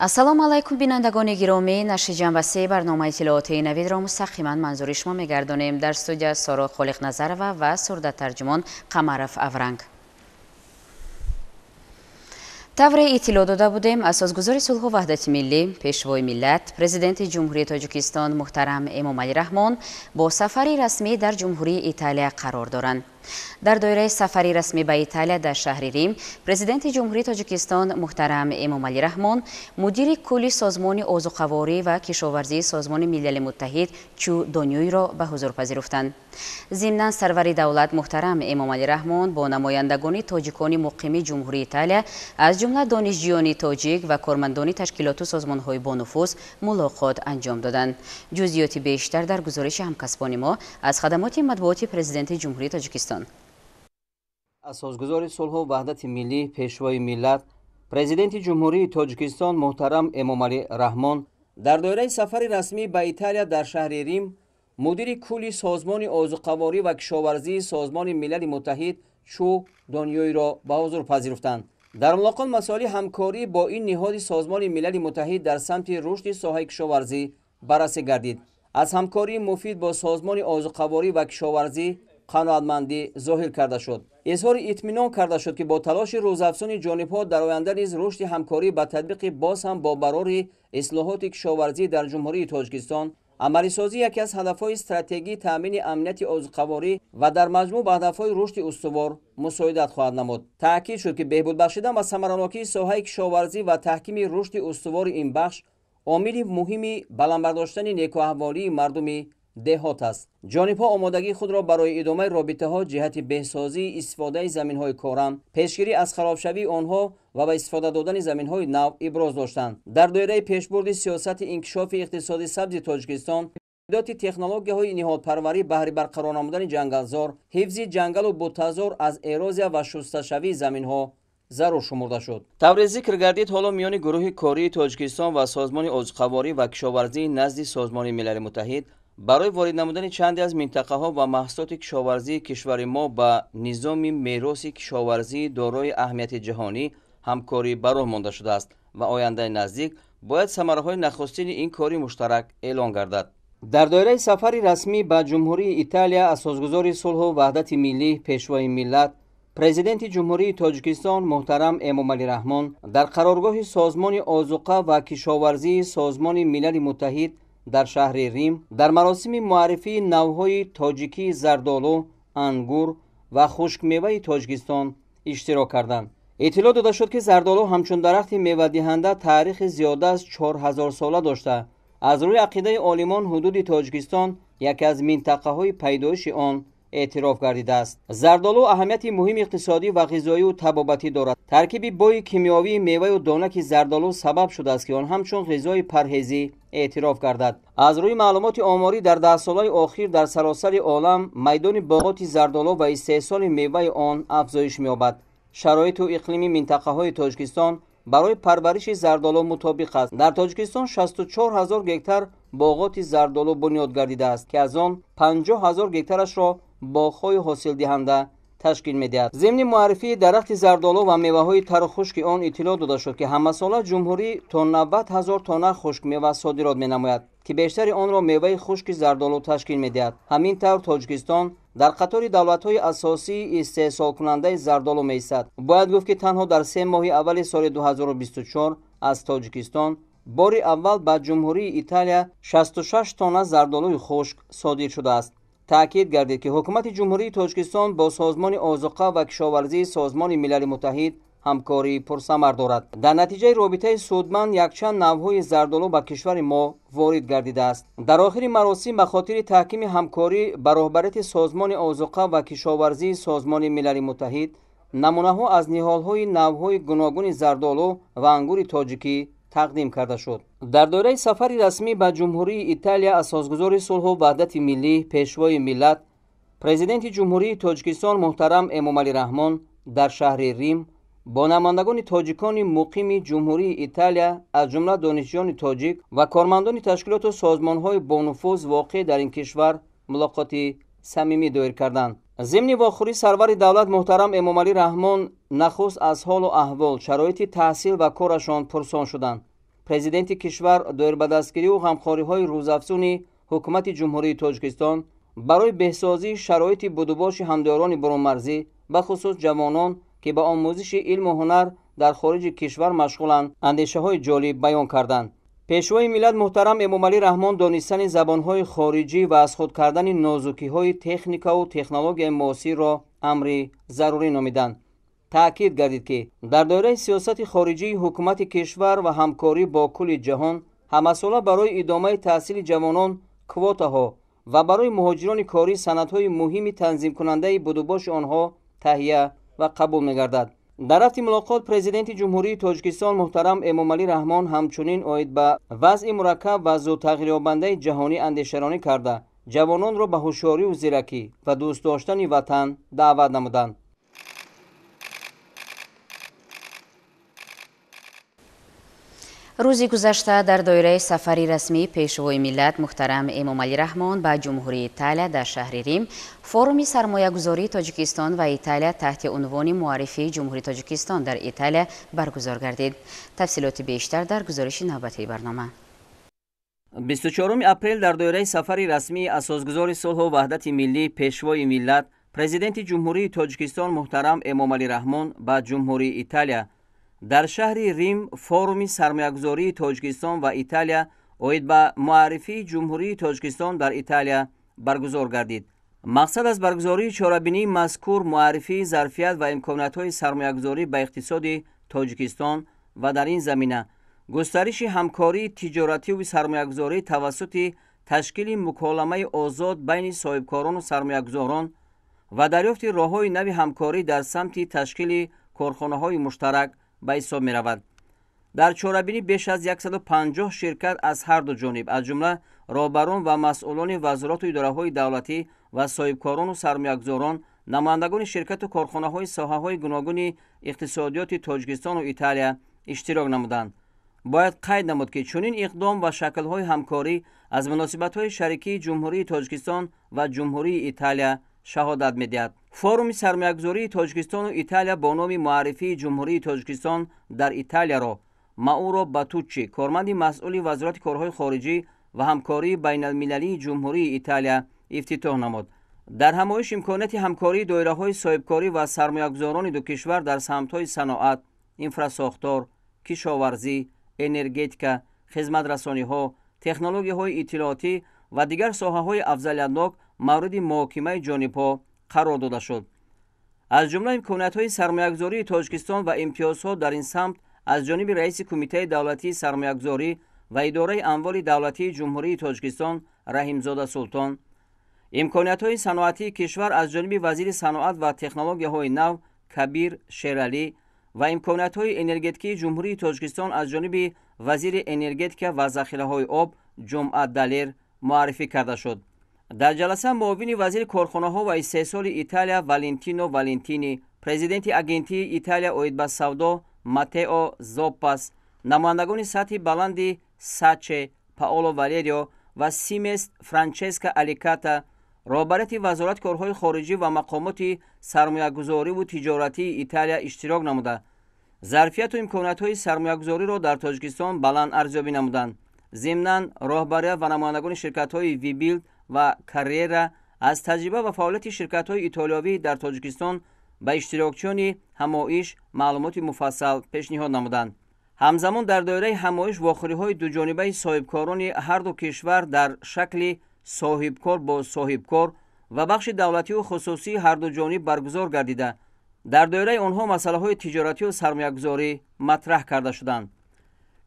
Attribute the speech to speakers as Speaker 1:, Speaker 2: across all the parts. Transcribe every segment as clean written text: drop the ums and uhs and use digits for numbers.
Speaker 1: ассалому алайкум бинандагони гиромӣ, нашри ҷанбасии барномаи иттилоотии навидро мустақиман манзури шумо мегардонем. Дар студия Соро Холиқназарова ва сурдатарҷумон Қамаров Авранг. тавре иттилоъ дода будем асосгузори сулҳу ваҳдати миллӣ, пешвои миллат, президенти ҷумҳурии Тоҷикистон муҳтарам Эмомалӣ Раҳмон бо сафари расмӣ дар ҷумҳурии Италия қарор доранд. дар доираи сафари расмӣ ба Италия дар шаҳри Рим, президенти ҷумҳурии Тоҷикистон муҳтарам Эмомалӣ Раҳмон мудири кулли созмони озуқаворӣ ва кишоварзии Созмони Милали Муттаҳид Чӯ Донюйро ба ҳузур пазируфтанд. зимнан сарвари давлат муҳтарам Эмомалӣ Раҳмон бо намояндагони тоҷикони муқими ҷумҳурии Италия, аз ҷумла донишҷӯёни тоҷик ва кормандони ташкилоту созмонҳои бонуфуз мулоқот анҷом доданд. ҷузъиёти бештар дар гузориши ҳамкасбони мо аз хадамоти матбуоти президенти ҷумҳурии Тоҷикистон.
Speaker 2: асосгузори сулҳу ваҳдати миллӣ, пешвои миллат, президенти ҷумҳурии Тоҷикистон муҳтарам Эмомалӣ Раҳмон дар доираи сафари расмӣ ба Италия дар шаҳри Рим мудири кулли созмони озуқаворӣ ва кишоварзии Созмони Милали Муттаҳид Чӯ Донюйро ба ҳузур пазируфтанд. дар мулоқот масоили ҳамкорӣ бо ин ниҳоди Созмони Милали Муттаҳид дар самти рушди соҳаи кишоварзӣ баррасӣ гардид. аз ҳамкории муфид бо Созмони озуқаворӣ ва кишоварзӣ қаноатмандӣ зоҳир карда шуд. изҳори итминон карда шуд ки бо талоши рӯзафзуни ҷонибҳо дар оянда низ рушди ҳамкорӣ ба татбиқи боз ҳам бобарори ислоҳоти кишоварзӣ дар ҷумҳурии Тоҷикистон, амалисозӣ яке аз ҳадафҳои стратегии таъмини амнияти озуқаворӣ ва дар маҷмӯъ ба ҳадафҳои рушди устувор мусоидат хоҳад намуд. таъкид шуд ки беҳбуд бахшидан ва самаранокии соҳаи кишоварзӣ ва таҳкими рушди устувори ин бахш омили муҳими баландбардоштани некуаҳволии мардуми деҳот аст. ҷонибҳо омодагии худро барои идомаи робитаҳо ҷиҳати беҳсозии истифодаи заминҳои корам, пешгирӣ аз харобшавии онҳо ва ба истифода додани заминҳои нав иброз доштанд. дар доираи пешбурди сиёсати инкишофи иқтисоди сабзи Тоҷикистон, идоти технологияҳои ниҳодпарварӣ баҳри барқарор намудани ҷангалзор, ҳифзи ҷангалу бутазор аз эрозия ва шусташавии заминҳо зарур шумурда шуд. тавре зикр гардид ҳоло миёни гурӯҳи кории Тоҷикистон ва Созмони озуқаворӣ ва кишоварзӣ назди Созмони Милали Муттаҳид барои ворид намудани чанде аз минтақаҳо ва маҳсулоти кишоварзии кишвари мо ба низоми мероси кишоварзии дорои аҳамияти ҷаҳонӣ ҳамкорӣ ба роҳ монда шудааст ва ояндаи наздик бояд самараҳои нахустини ин кори муштарак эълон гардад. дар доираи сафари расмӣ ба ҷумҳурии Италия, асосгузори сулҳу ваҳдати миллӣ, пешвои миллат, президенти ҷумҳурии Тоҷикистон муҳтарам Эмомалӣ Раҳмон дар қароргоҳи Созмони озуқа ва кишоварзии Созмони Милали Муттаҳид дар шаҳри Рим дар маросими муаррифии навъҳои тоҷикии зардолу, ангур ва хушкмеваи Тоҷикистон иштирок карданд. иттилоъ дода шуд ки зардолу ҳамчун дарахти мевадиҳанда таърихи зиёда аз 4000 сола дошта, аз рӯи ақидаи олимон ҳудуди Тоҷикистон яке аз минтақаҳои пайдоиши он эътироф гардидааст. зардолу аҳамияти муҳими иқтисодӣ ва ғизоию табобатӣ дорад. таркиби бои кимиёвии меваю донаки зардолу сабаб шудааст ки он ҳамчун ғизои парҳезӣ эътироф гардад. аз рӯи маълумоти оморӣ дар даҳсолаи охир дар саросари олам майдони боғоти зардолу ва истеҳсоли меваи он афзоиш меёбад. шароиту иқлими минтақаҳои Тоҷикистон барои парвариши зардолу мутобиқ аст. дар Тоҷикистон 64 000 гектар боғоти зардолу бунёд гардидааст ки аз он 50 000 гектарашро боғҳои ҳосилдиҳанда ташкил медиҳад. зимни муаррифии дарахти зардолу ва меваҳои тару хушки он иттилоъ дода шуд ки ҳамасола ҷумҳурӣ то 90 000 тонна хушкмева содирот менамояд ки бештари онро меваи хушки зардолу ташкил медиҳад. ҳамин тавр Тоҷикистон дар қатори давлатҳои асосии истеҳсолкунандаи зардолу меистад. бояд гуфт ки танҳо дар 3 моҳи аввали соли 2024 аз Тоҷикистон бори аввал ба ҷумҳурии Италия 66 тонна зардолуи хушк содир шудааст. таъкид гардид ки ҳукумати ҷумҳурии Тоҷикистон бо Созмони озуқа ва кишоварзии Созмони Милали Муттаҳид ҳамкории пурсамар дорад. дар натиҷаи робитаи судманд якчанд навъҳои зардолу ба кишвари мо ворид гардидааст. дар охири маросим ба хотири таҳкими ҳамкорӣ ба роҳбарияти Созмони озуқа ва кишоварзии Созмони Милали Муттаҳид намунаҳо аз ниҳолҳои навъҳои гуногуни зардолу ва ангури тоҷикӣ тақдим карда шуд. дар доираи сафари расмӣ ба ҷумҳурии Италия, асосгузори сулҳу ваҳдати миллӣ, пешвои миллат, президенти ҷумҳурии Тоҷикистон муҳтарам Эмомалӣ Раҳмон дар шаҳри Рим бо намояндагони тоҷикони муқими ҷумҳурии Италия, аз ҷумла донишҷӯёни тоҷик ва кормандони ташкилоту созмонҳои бонуфуз воқеъ дар ин кишвар мулоқоти самимӣ доир карданд. зимни вохӯрӣ сарвари давлат муҳтарам Эмомалӣ Раҳмон нахуст аз ҳолу аҳвол, шароити таҳсил ва корашон пурсон шуданд. президенти кишвар доирбадастгирӣ ва ғамхориҳои рӯзафзуни ҳукумати ҷумҳурии Тоҷикистон барои беҳсозии шароити будубоши ҳамдоррони барунмарзӣ, бахусус ҷавонон ки ба омӯзиши илму ҳунар дар хориҷи кишвар машғуланд, андешаҳои ҷолиб баён карданд. пешвои миллат муҳтарам Эмомалӣ Раҳмон донистани забонҳои хориҷӣ ва аз худ кардани нозукиҳои техникаву технологияи муосирро амри зарурӣ номиданд. таъкид гардид ки дар доираи сиёсати хориҷии ҳукумати кишвар ва ҳамкорӣ бо кулли ҷаҳон ҳамасола барои идомаи таҳсили ҷавонон квотаҳо ва барои муҳоҷирони корӣ санадҳои муҳими танзимкунандаи будубоши онҳо таҳия ва қабул мегардад. дар рафти мулоқот президенти ҷумҳурии Тоҷикистон муҳтарам Эмомалӣ Раҳмон ҳамчунин оид ба вазъи мураккаб ва зудтағйирёбандаи ҷаҳонӣ андешаронӣ карда ҷавононро ба ҳушёрию зиракӣ ва дӯстдоштани ватан даъват намуданд.
Speaker 1: рӯзи гузашта дар доираи сафари расмии пешвои миллат муҳтарам Эмомалӣ Раҳмон ба ҷумҳурии Италия дар шаҳри Рим форуми сармоягузории Тоҷикистон ва Италия таҳти унвони муаррифии ҷумҳурии Тоҷикистон дар Италия баргузор гардид. тафсилоти бештар дар гузориши навбатии барнома.
Speaker 2: 24 апрел дар доираи сафари расмии асосгузори сулҳу ваҳдати миллӣ пешвои миллат президенти ҷумҳурии Тоҷикистон муҳтарам Эмомалӣ Раҳмон ба ҷумҳурии Италия дар шаҳри Рим форуми сармоягузории Тоҷикистон ва Италия оид ба муаррифии ҷумҳурии Тоҷикистон дар Италия баргузор гардид. мақсад аз баргузории чорабинии мазкур муаррифии зарфият ва имкониятҳои сармоягузорӣ ба иқтисоди Тоҷикистон ва дар ин замина густариши ҳамкории тиҷоративу сармоягузорӣ тавассути ташкили муколамаи озод байни соҳибкорону сармоягузорон ва дарёфти роҳҳои нави ҳамкорӣ дар самти ташкили корхонаҳои муштарак ба ҳисоб меравад. дар чорабинӣ беш аз 150 ширкат аз ҳарду ҷониб аз ҷумла роҳбарон ва масъулони вазорату идораҳои давлатӣ ва соҳибкорону сармоягузорон, намояндагони ширкату корхонаҳои соҳаҳои гуногуни иқтисодиёти Тоҷикистону Италия иштирок намуданд. бояд қайд намуд ки чунин иқдом ва шаклҳои ҳамкорӣ аз муносибатҳои шарикии ҷумҳурии Тоҷикистон ва ҷумҳурии Италия шаҳодат медиҳад. форуми сармоягузории Тоҷикистону Италия бо номи муаррифии ҷумҳурии Тоҷикистон дар Италияро Мауро Батуччи, корманди масъули вазорати корҳои хориҷӣ ва ҳамкории байналмилалии ҷумҳурии Италия ифтитоҳ намуд. дар ҳамоиш имконияти ҳамкории доираҳои соҳибкорӣ ва сармоягузорони ду кишвар дар самтҳои саноат, инфрасохтор, кишоварзӣ, энергетика, хизматрасониҳо, технологияҳои иттилоотӣ ва дигар соҳаҳои афзалиятнок мавриди муҳокимаи ҷонибҳо қарор дода шуд. аз ҷумла имкониятҳои сармоягузории Тоҷикистон ва имтиёзҳо дар ин самт аз ҷониби раиси Кумитаи давлатии сармоягузорӣ ва идораи амволи давлатии ҷумҳурии Тоҷикистон Раҳимзода Султон, имкониятҳои саноатии кишвар аз ҷониби вазири саноат ва технологияҳои нав Кабир Шералӣ ва имкониятҳои энергетикии ҷумҳурии Тоҷикистон аз ҷониби вазири энергетика ва захираҳои об Ҷумъат Далер муаррифӣ карда шуд. дар ҷаласа муовини вазири корхонаҳо ва истеҳсоли Италия Валентино Валентини, президенти агентии Италия оид ба савдо Матео Зоппас, намояндагони сатҳи баланди Саче Паоло Валерио ва Симест Франческа Аликата, роҳбарияти вазорати корҳои хориҷӣ ва мақомоти сармоягузориву тиҷоратии Италия иштирок намуда зарфияту имкониятҳои сармоягузориро дар Тоҷикистон баланд арзёбӣ намуданд. зимнан роҳбарият ва намояндагони ширкатҳои Вибилд ва Каррера аз таҷриба ва фаъолияти ширкатҳои итолиёвӣ дар Тоҷикистон ба иштирокчиёни ҳамоиш маълумоти муфассал пешниҳод намуданд. ҳамзамон дар доираи ҳамоиш вохӯриҳои дуҷонибаи соҳибкорони ҳарду кишвар дар шакли соҳибкор бо соҳибкор ва бахши давлативу хусусии ҳарду ҷониб баргузор гардида дар доираи онҳо масъалаҳои тиҷоративу сармоягузорӣ матраҳ карда шуданд.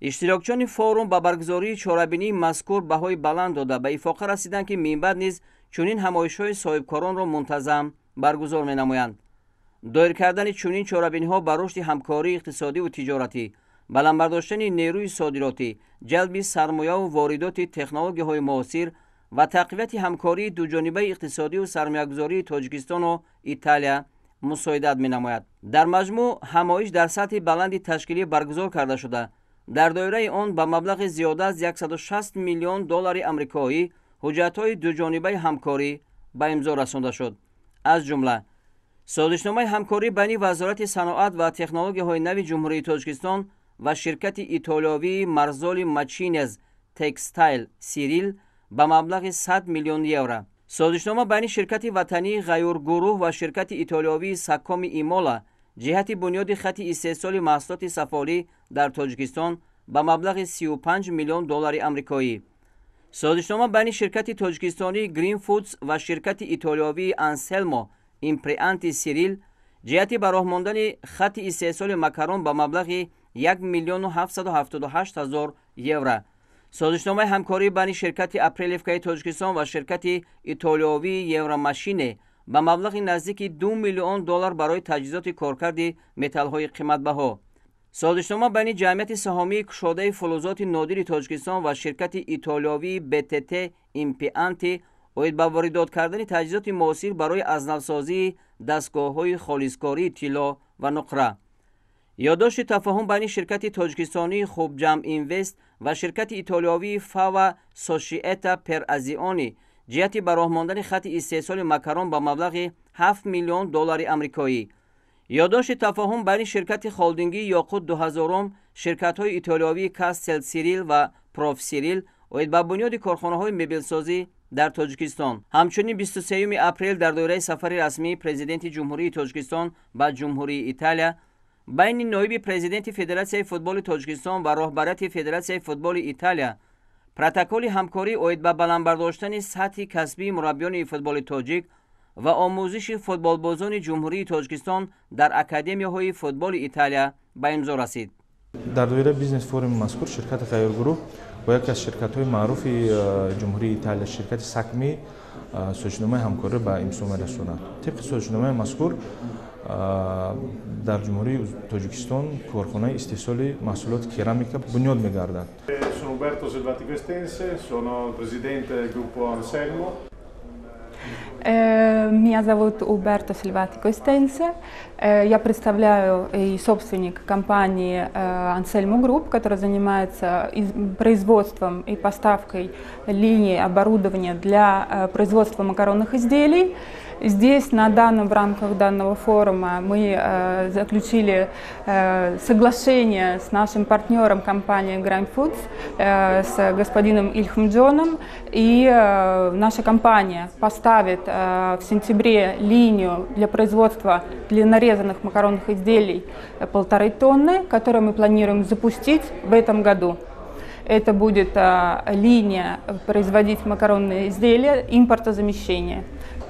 Speaker 2: иштирокчиёни форум ба баргузории чорабинии мазкур баҳои баланд дода ба ифоқа расиданд ки минбаъд низ чунин ҳамоишҳои соҳибкоронро мунтазам баргузор менамоянд. доир кардани чунин чорабиниҳо ба рушди ҳамкории иқтисодиву тиҷоратӣ, баландбардоштани нерӯи содиротӣ, ҷалби сармояву воридоти технологияҳои муосир ва тақвияти ҳамкории дуҷонибаи иқтисодиву сармоягузории Тоҷикистону Италия мусоидат менамояд. дар маҷмӯъ ҳамоиш дар сатҳи баланди ташкилӣ баргузор карда шуда дар доираи он ба маблағи зиёда аз 160 миллион доллари амрикоӣ ҳуҷҷатҳои дуҷонибаи ҳамкорӣ ба имзо расонда шуд. аз ҷумла созишномаи ҳамкорӣ байни вазорати саноат ва технологияҳои нави ҷумҳурии Тоҷикистон و شرکت ایتالیایی مرزول ماچینز تکستایل سیریل به مبلغ 100 میلیون یورو. سازشنامه بین شرکت وطنی غیور گروه و شرکت ایتالیایی سکام ایمولا جهت بنیاد خط استحصال محصولات سفالی در تاجیکستان به مبلغ 35 میلیون دلار آمریکایی. سازشنامه بین شرکت تاجیکستانی گرین فودز و شرکت ایتالیایی انسلمو ایمپرینتی سیریل جهت به راه ماندن خط استحصال مکرون به مبلغ 1 میلیون و 778 هزار یورو. سازشنامه همکاری بین شرکت اپریلیفکای تاجیکستان و شرکت ایتالیایی یوراماشین به مبلغ نزدیک 2 میلیون دلار برای تجهیزات کارکرد متال‌های قیمت‌بها. سازشنامه بین جمعیت سهامی کشاده فلزات نادر تاجیکستان و شرکت ایتالیایی BTT ایمپرینتی باید به واردات کردن تجهیزات معاصر برای ازنوسازی دستگاه‌های خالصکاری طلا و نقره. یادداشت تفاهم بین شرکت تاجیکستانی خوب جمع اینوست و شرکت ایتالیایی فاوا سوشیتا پر ازیانی جهت به راه ماندن خط استحصال مکرون به مبلغ 7 میلیون دلار آمریکایی. یادداشت تفاهم بین شرکت خالدینگی یاقوت 2000 شرکت‌های ایتالیایی کاستل سیریل و پروف سیریل باید به بنیاد کارخانه‌های مبلسازی در تاجیکستان. همچنین 23 اپریل در دوره سفر رسمی پرزیدنت جمهوری تاجیکستان به جمهوری ایتالیا بین نایب پرزیدنت فدراسیون فوتبال تاجیکستان و رهبریت فدراسیون فوتبال ایتالیا پروتکل همکاری باید به بلند برداشتن سطح کسبی مربیان فوتبال تاجیک و آموزش فوتبالبازان جمهوری تاجیکستان در اکادمی‌های فوتبال ایتالیا به امضا رسید.
Speaker 3: در دوره بیزنس فورم مذکور شرکت غیور گروه با یکی از شرکت‌های معروف جمهوری ایتالیا شرکت سکمی سازشنامه همکاری به امضا رساند. طبق سازشنامه مذکور در جمهوری تاجیکستان کارخانه استحصال محصولات کرامیک بنیاد می‌گردد.
Speaker 4: Sono Uberto Selvatico Estense, sono presidente del gruppo Anselmo.
Speaker 5: Меня зовут Уберто Сильватико Эстенсе. Я представляю и собственник компании Anselmo Group, которая занимается производством и поставкой линий оборудования для производства макаронных изделий. Здесь в рамках данного форума мы заключили соглашение с нашим партнером компанией Grand Foods, с господином Ильхом Джоном, и наша компания поставит в сентябре линию для производства для нарезанных макаронных изделий 1,5 тонны, которую мы планируем запустить в этом году. Это будет линия производить макаронные изделия импортозамещения.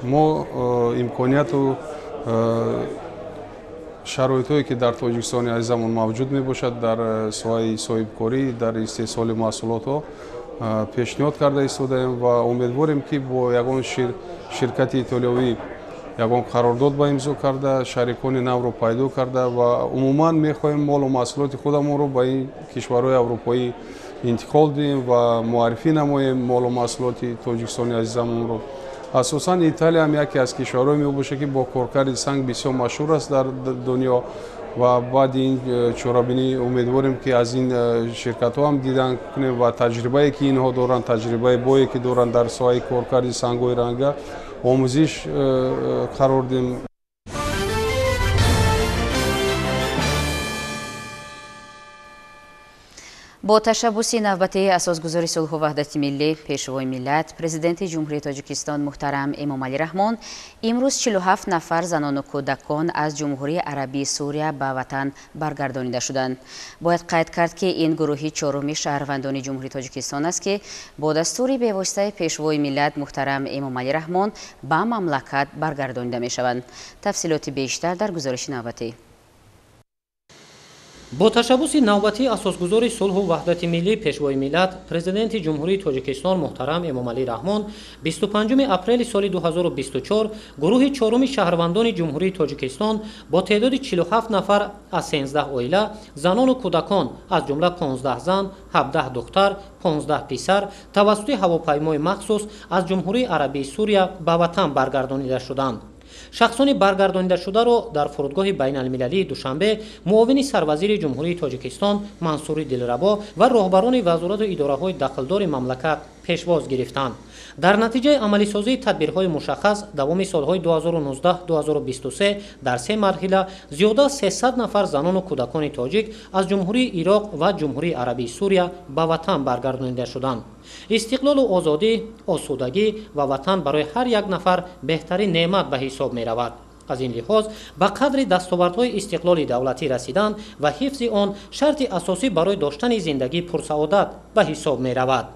Speaker 6: ما امکانیت و شرایطی که در تاجیکستان عزیزمون موجود می باشد در ساحه صاحبکاری در استحصال محصولات ها پیشنهاد کرده ایستادیم و امیدواریم که با یگان شرکت ایتالیایی یگان قرارداد به امضا کرده شریکان نو رو پیدا کرده و عموما می خواهیم مال و محصولات خودمون رو به این کشورهای اروپایی انتقال دهیم و معرفی نماییم مال و محصولات تاجیکستان عزیزمون رو. اساساً ایتالیا هم یکی از کشورهای می باشه که با کارکرد سنگ بسیار مشهور است در دنیا و بعد این چرابینی امیدواریم که از این شرکت ها هم دیدن کنیم و تجربه که اینها دارن تجربه بایی که دارن در ساحه کارکرد سنگ های رنگه آموزش قرار دیم.
Speaker 1: با تشبوسی نوبتی اساسگذاری صلح و وحدت ملی پیشوای ملت پرزیدنت جمهوری تاجیکستان محترم امامعلی رحمان امروز 47 نفر زنان و کودکان از جمهوری عربی سوریه به وطن برگردانیده شدند. باید قید کرد که این گروهی چهارمی شهروندان جمهوری تاجیکستان است که با دستوری به واسطه پیشوای ملت محترم امامعلی رحمان به مملکت برگردانیده می شوند. تفصیلات بیشتر در گزارش نوبتی.
Speaker 7: با تشبوس نوبتی اساسگذار صلح و وحدت ملی پیشوای ملت پرزیدنت جمهوری تاجیکستان محترم امامعلی رحمان 25 اپریل سال 2024 گروه چهارم شهروندان جمهوری تاجیکستان با تعداد 47 نفر از 13 عائله زنان و کودکان از جمله 15 زن، 17 دختر، 15 پسر توسط هواپیمای مخصوص از جمهوری عربی سوریه به وطن برگردانیده شدند. شخصان برگردانیده شده را در فرودگاه بین المللی دوشنبه معاون سروزیر جمهوری تاجیکستان منصوری دلربا و راهبران وزارت و اداره‌های دخلدار مملکت пешвоз гирифтанд. дар натиҷаи амалисозии тадбирҳои мушаххас давоми солҳои 2019-2023 дар се марҳила зиёда аз 300 нафар занону кӯдакони тоҷик аз ҷумҳурии ироқ ва ҷумҳурии арабии сурия ба ватан баргардонида шуданд. истиқлолу озодӣ, осудагӣ ва ватан барои ҳар як нафар беҳтарин неъмат ба ҳисоб меравад. аз ин лиҳоз ба қадри дастовардҳои истиқлоли давлатӣ расидан ва ҳифзи он шарти асосӣ барои доштани зиндагии пурсаодат ба ҳисоб меравад.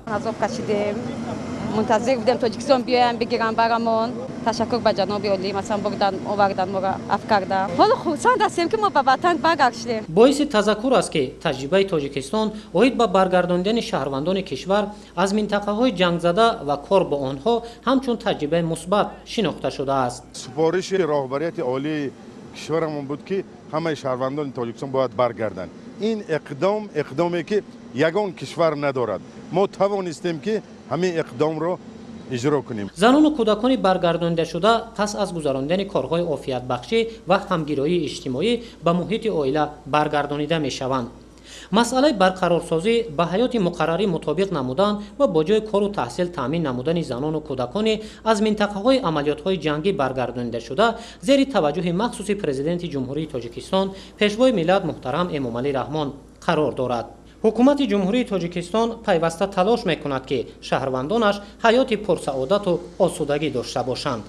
Speaker 8: منتظر بودیم تاجیکستان بیایم بگیرن برامون. تشکر به جناب عالی مثلا بردن آوردن ما را عفو کردن. حالا خرسند هستیم که ما به وطن برگشتیم.
Speaker 7: боиси тазаккур аст ки таҷрибаи тоҷикистон оид ба баргардондани шаҳрвандони кишвар аз минтақаҳои ҷангзада ва кор бо онҳо ҳамчун таҷрибаи мусбат шинохта шудааст.
Speaker 9: супориши роҳбарияти олии кишварамон буд ки ҳамаи шаҳрвандони тоҷикистон бояд баргарданд. ин иқдоме ки ягон кишвар надорад. мо тавонистем ки ҳамин иқдомро иҷро кунем.
Speaker 7: занону кӯдакони баргардонидашуда пас аз гузарондани корҳои офиятбахшӣ ва ҳамгироии иҷтимоӣ ба муҳити оила баргардонида мешаванд. масъалаи барқарорсозӣ ба ҳаёти муқаррарӣ мутобиқ намудан ва бо ҷои кору таҳсил таъмин намудани занону кӯдакони аз минтақаҳои амалиётҳои ҷангӣ баргардонидашуда зери таваҷҷӯҳи махсуси президенти ҷумҳурии тоҷикистон пешвои миллат муҳтарам эмомалӣ раҳмон қарор дорад. ҳукумати ҷумҳурии тоҷикистон пайваста талош мекунад ки шаҳрвандонаш ҳаёти пурсаодату осудагӣ дошта бошанд.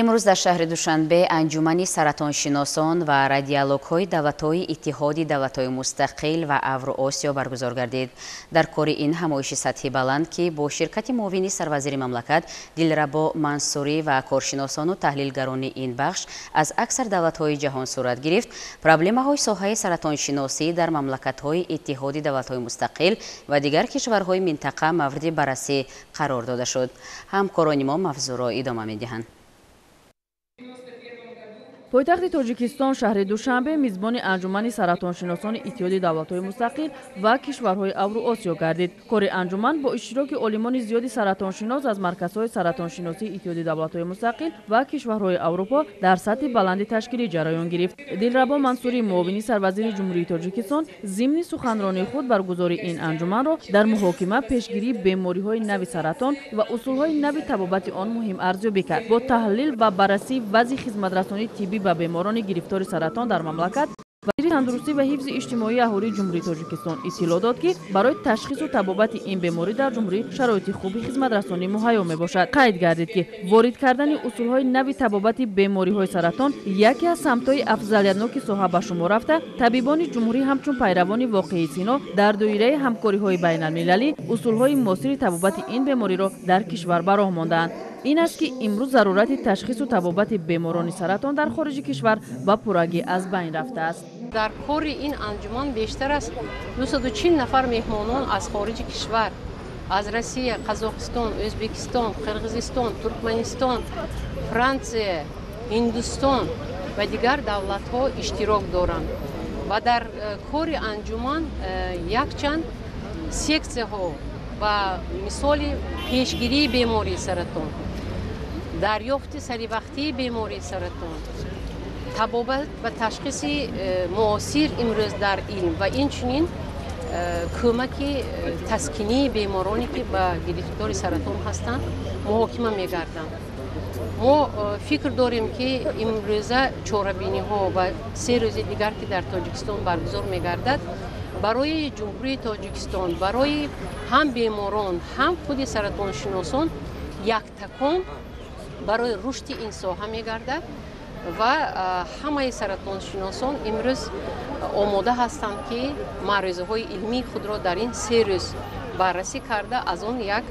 Speaker 1: имрӯз дар шаҳри душанбе анҷумани саратоншиносон ва радиологҳои давлатҳои иттиҳоди давлатҳои мустақил ва авроосиё баргузор гардид. дар кори ин ҳамоиши сатҳи баланд ки бо ширкати муовини сарвазири мамлакат дилрабо мансурӣ ва коршиносону таҳлилгарони ин бахш аз аксар давлатҳои ҷаҳон сурат гирифт, проблемаҳои соҳаи саратоншиносӣ дар мамлакатҳои иттиҳоди давлатҳои мустақил ва дигар кишварҳои минтақа мавриди баррасӣ қарор дода шуд. ҳамкорони мо мавзӯъро идома медиҳанд.
Speaker 10: пойтахти тоҷикистон шаҳри душанбе мизбони анҷумани саратоншиносони иттиҳоди давлатҳои мустақил ва кишварҳои авроосиё гардид. кори анҷуман бо иштироки олимони зиёди саратоншинос аз марказҳои саратоншиносии иттиҳоди давлатҳои мустақил ва кишварҳои аврупо дар сатҳи баланди ташкилӣ ҷараён гирифт. дилрабо мансурӣ муовини сарвазири ҷумҳурии тоҷикистон зимни суханронии худ баргузори ин анҷуманро дар муҳокима пешгирии бемориҳои нави саратон ва усулҳои нави табобати он муҳим арзёбӣ кард. бо таҳлил ва баррасии вазъи хизматрасонии тиббӣ ба беморони гирифтори саратон дар мамлакат вазири тандурустӣ ва ҳифзи иҷтимоии аҳолии ҷумҳурии тоҷикистон иттилоъ дод ки барои ташхису табобати ин беморӣ дар ҷумҳурӣ шароити хуби хизматрасонӣ муҳайё мебошад. қайд гардид ки ворид кардани усулҳои нави табобати бемориҳои саратон яке аз самтҳои афзалиятноки соҳа ба шумор рафта, табибони ҷумҳурӣ ҳамчун пайравони воқеии сино дар доираи ҳамкориҳои байналмилалӣ усулҳои муосири табобати ин бемориро дар кишвар ба роҳ мондаанд. ин аст ки имрӯз зарурати ташхису табобати беморони саратон дар хориҷи кишвар ба пуррагӣ аз байн рафтааст.
Speaker 11: дар кори ин анҷуман бештар аз 240 нафар меҳмонон аз хориҷи кишвар аз Россия, Қазоқистон, O'zbekiston, Қирғизистон, Туркманистон, Франсия, Ҳиндустон ва дигар давлатҳо иштирок доранд. ва дар кори анҷуман якчанд сексияҳо ба мисоли пешгирии бемории саратон, дарёфти саривақтии бемории саратон, табобат ва ташхиси муосир имрӯз дар илм ва инчунин кӯмаки таскинии бемороне ки ба гирифтори саратон ҳастанд муҳокима мегарданд. мо фикр дорем ки имрӯза чорабиниҳо ва се рӯзи дигар ки дар тоҷикистон баргузор мегардад барои ҷумҳурии тоҷикистон, барои ҳам беморон, ҳам худи саратоншиносон яктакон барои рушди ин соҳа мегардад ва ҳамаи саратоншиносон имрӯз омода ҳастанд ки маъризаҳои илмии худро дар ин се рӯз баррасӣ карда аз он як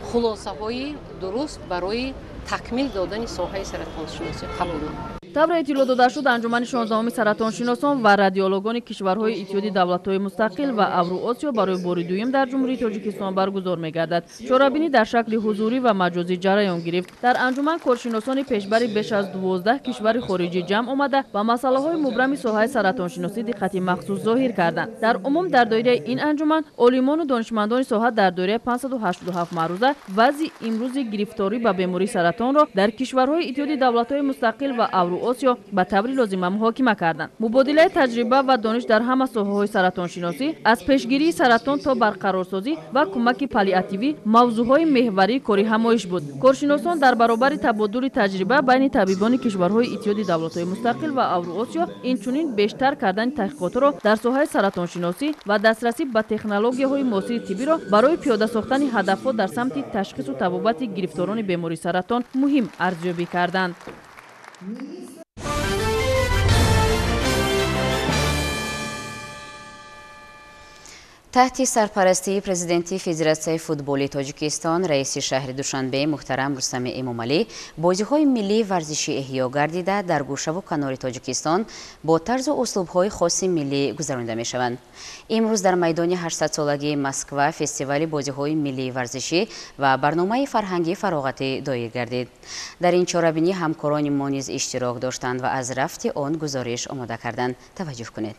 Speaker 11: хулосаҳои дуруст барои такмил додани соҳаи саратоншиносӣ қабул намоянд.
Speaker 10: табра иттилоъ дода шуд анҷумани 16-уми саратоншиносон ва радиологони кишварҳои иттиҳоди давлатҳои мустақил ва авроосиё барои бори дуюм дар ҷумҳурии тоҷикистон баргузор мегардад. чорабинӣ дар шакли ҳузурӣ ва маҷозӣ ҷараён гирифт. дар анҷуман коршиносони пешбари беш аз 12 кишвари хориҷӣ ҷамъ омада ба масъалаҳои мубрами соҳаи саратоншиносӣ диққати махсус зоҳир карданд. дар умум дар доираи ин анҷуман олимону донишмандони соҳа дар доираи 587 маъруза вазъи имрӯзи гирифторӣ ба бемории саратонро дар кишварҳои иттиҳоди давлатҳои мустақил ва авро осиё ба таври лозима муҳокима карданд. мубодилаи таҷриба ва дониш дар ҳама соҳаҳои саратоншиносӣ аз пешгирии саратон то барқарорсозӣ ва кӯмаки паллиативӣ мавзӯъҳои меҳварии кори ҳамоиш буд. коршиносон дар баробари табодули таҷриба байни табибони кишварҳои иттиҳоди давлатҳои мустақил ва авруосиё инчунин бештар кардани таҳқиқотро дар соҳаи саратоншиносӣ ва дастрасӣ ба технологияҳои муосири тиббиро барои пиёда сохтани ҳадафҳо дар самти ташхису табобати гирифторони бемории саратон муҳим арзёбӣ карданд.
Speaker 1: تحت سرپرستی پرزیدنت فدراسیون فوتبال تاجیکستان رئیس شهر دوشنبه محترم رستم امامعلی بازی‌های ملی ورزشی احیا گردیده در گوشه و کنار تاجیکستان با طرز و اسلوب‌های خاص ملی گذرانده می‌شوند. امروز در میدان 800 سالگی مسکو فستیوال بازی‌های ملی ورزشی و برنامه فرهنگی فراغت دایر گردید. در این چاره‌بینی همکاران ما نیز اشتراک داشتند و از رفت آن گزارش آماده کردند. توجه کنید.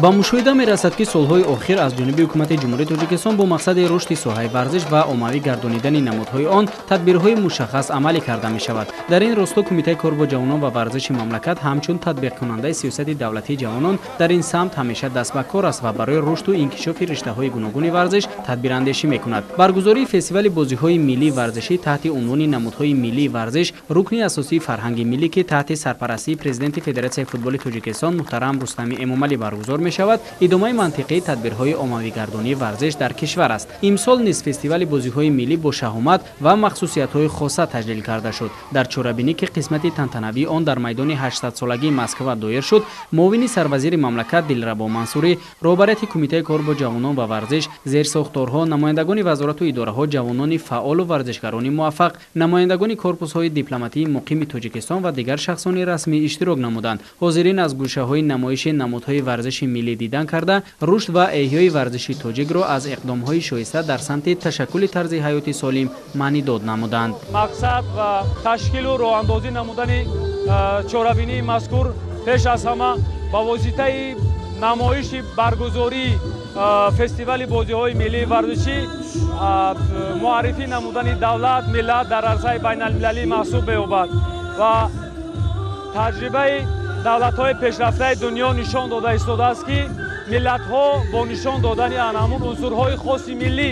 Speaker 12: ба мушоҳида мерасад ки солҳои охир аз ҷониби ҳукумати ҷумҳурии тоҷикистон бо мақсади рушди соҳаи варзиш ва оммавӣ гардонидани намудҳои он тадбирҳои мушаххас амалӣ карда мешавад. дар ин росто кумитаи кор бо ҷавонон ва варзиши мамлакат ҳамчун татбиқкунандаи сиёсати давлатии ҷавонон дар ин самт ҳамеша даст ба кор аст ва барои рушду инкишофи риштаҳои гуногуни варзиш тадбирандешӣ мекунад. баргузории фестивали бозиҳои миллии варзишӣ таҳти унвони намудҳои миллии варзиш рукни асосии фарҳанги миллӣ ки таҳти сарпарастии президенти федератсияи футболи тоҷикистон муҳтарам рустами эмомалӣ баргузор мешавад, идомаи мантиқии тадбирҳои оммавигардонии варзиш дар кишвар аст. имсол низ фестивали бозиҳои миллӣ бо шаҳомат ва махсусиятҳои хоса таҷлил карда шуд. дар чорабинӣ ки қисмати тантанавии он дар майдони 800-солагии Москва доир шуд, муовини сарвазири мамлакат Дилрабо Мансурӣ, роҳбарияти кумитаи кор бо ҷавонон ва варзиш, зерсохторҳо, намояндагони вазорату идораҳо, ҷавонони фаъолу варзишгарони муваффақ, намояндагони корпусҳои дипломатии муқими Тоҷикистон ва дигар шахсони расмӣ иштирок намуданд. ҳозирин аз гӯшаҳои намоиши намудҳои варзиши миллӣ дидан карда рушд ва эҳёи варзиши тоҷикро аз иқдомҳои шоиста дар самти ташаккули тарзи ҳаёти солим маънидод намуданд.
Speaker 13: мақсад ва ташкилу роҳандозӣ намудани чорабинии мазкур пеш аз ҳама ба воситаи намоиши баргузории фестивали бозиҳои миллии варзишӣ муаррифӣ намудани давлат миллат дар арзаи байналмилалӣ маҳсуб меёбад ва таҷрибаи давлатҳои пешрафтаи дунё нишон дода истодааст ки миллатҳо бо нишон додани анҳамун унсурҳои хоси миллӣ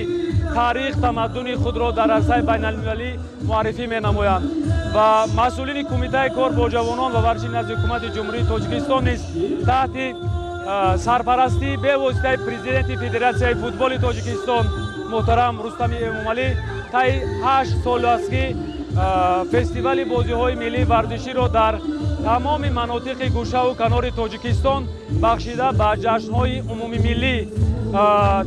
Speaker 13: таърих тамаддуни худро дар арзаи байналмилалӣ муаррифӣ менамоянд ва масъулини кумитаи кор бо ҷавонон ва варзиши назди ҳукумати ҷумҳурии тоҷикистон низ таҳти сарпарастии бевоситаи президенти федератсияи футболи тоҷикистон муҳтарам рустами эмомалӣ таи 8 сол аст ки фестивали бозиҳои миллии варзиширо дар тамоми манотиқи гӯшаву канори тоҷикистон бахшида ба ҷашнҳои умуми миллӣ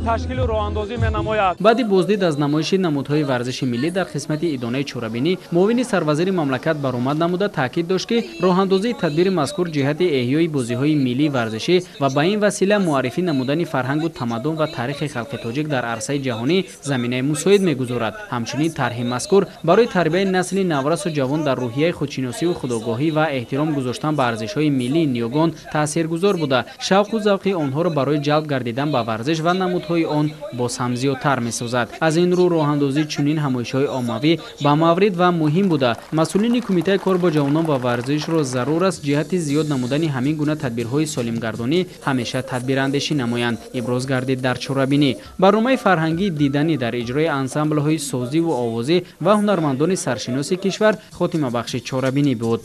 Speaker 13: ташкилу роҳандозӣ менамояд.
Speaker 12: баъди боздид аз намоиши намудҳои варзиши миллӣ дар қисмати идонаи чорабинӣ муовини сарвазири мамлакат баромад намуда таъкид дошт ки роҳандозии тадбири мазкур ҷиҳати эҳёи бозиҳои миллии варзишӣ ва ба ин васила муаррифӣ намудани фарҳангу тамаддун ва таърихи халқи тоҷик дар арсаи ҷаҳонӣ заминаи мусоид мегузорад. ҳамчунин тарҳи мазкур барои тарбияи насли наврасу ҷавон дар рӯҳияи худшиносиву худогоҳӣ ва эҳтиром гузоштан ба арзишҳои миллии ниёгон таъсиргузор буда шавқу завқи онҳоро барои ҷалб гардидан ба варзиш ва намудҳои он боз ҳам зиёдтар месозад. аз ин рӯ роҳандозӣ чунин ҳамоишҳои оммавӣ ба маврид ва муҳим буда масъулини кумитаи кор бо ҷавонон ва варзишро зарур аст ҷиҳати зиёд намудани ҳамин гуна тадбирҳои солимгардонӣ ҳамеша тадбирандешӣ намоянд. иброз гардид дар чорабинӣ барномаи фарҳангии диданӣ дар иҷрои ансамблҳои созиву овозӣ ва ҳунармандони саршиноси кишвар хотимабахши чорабинӣ буд.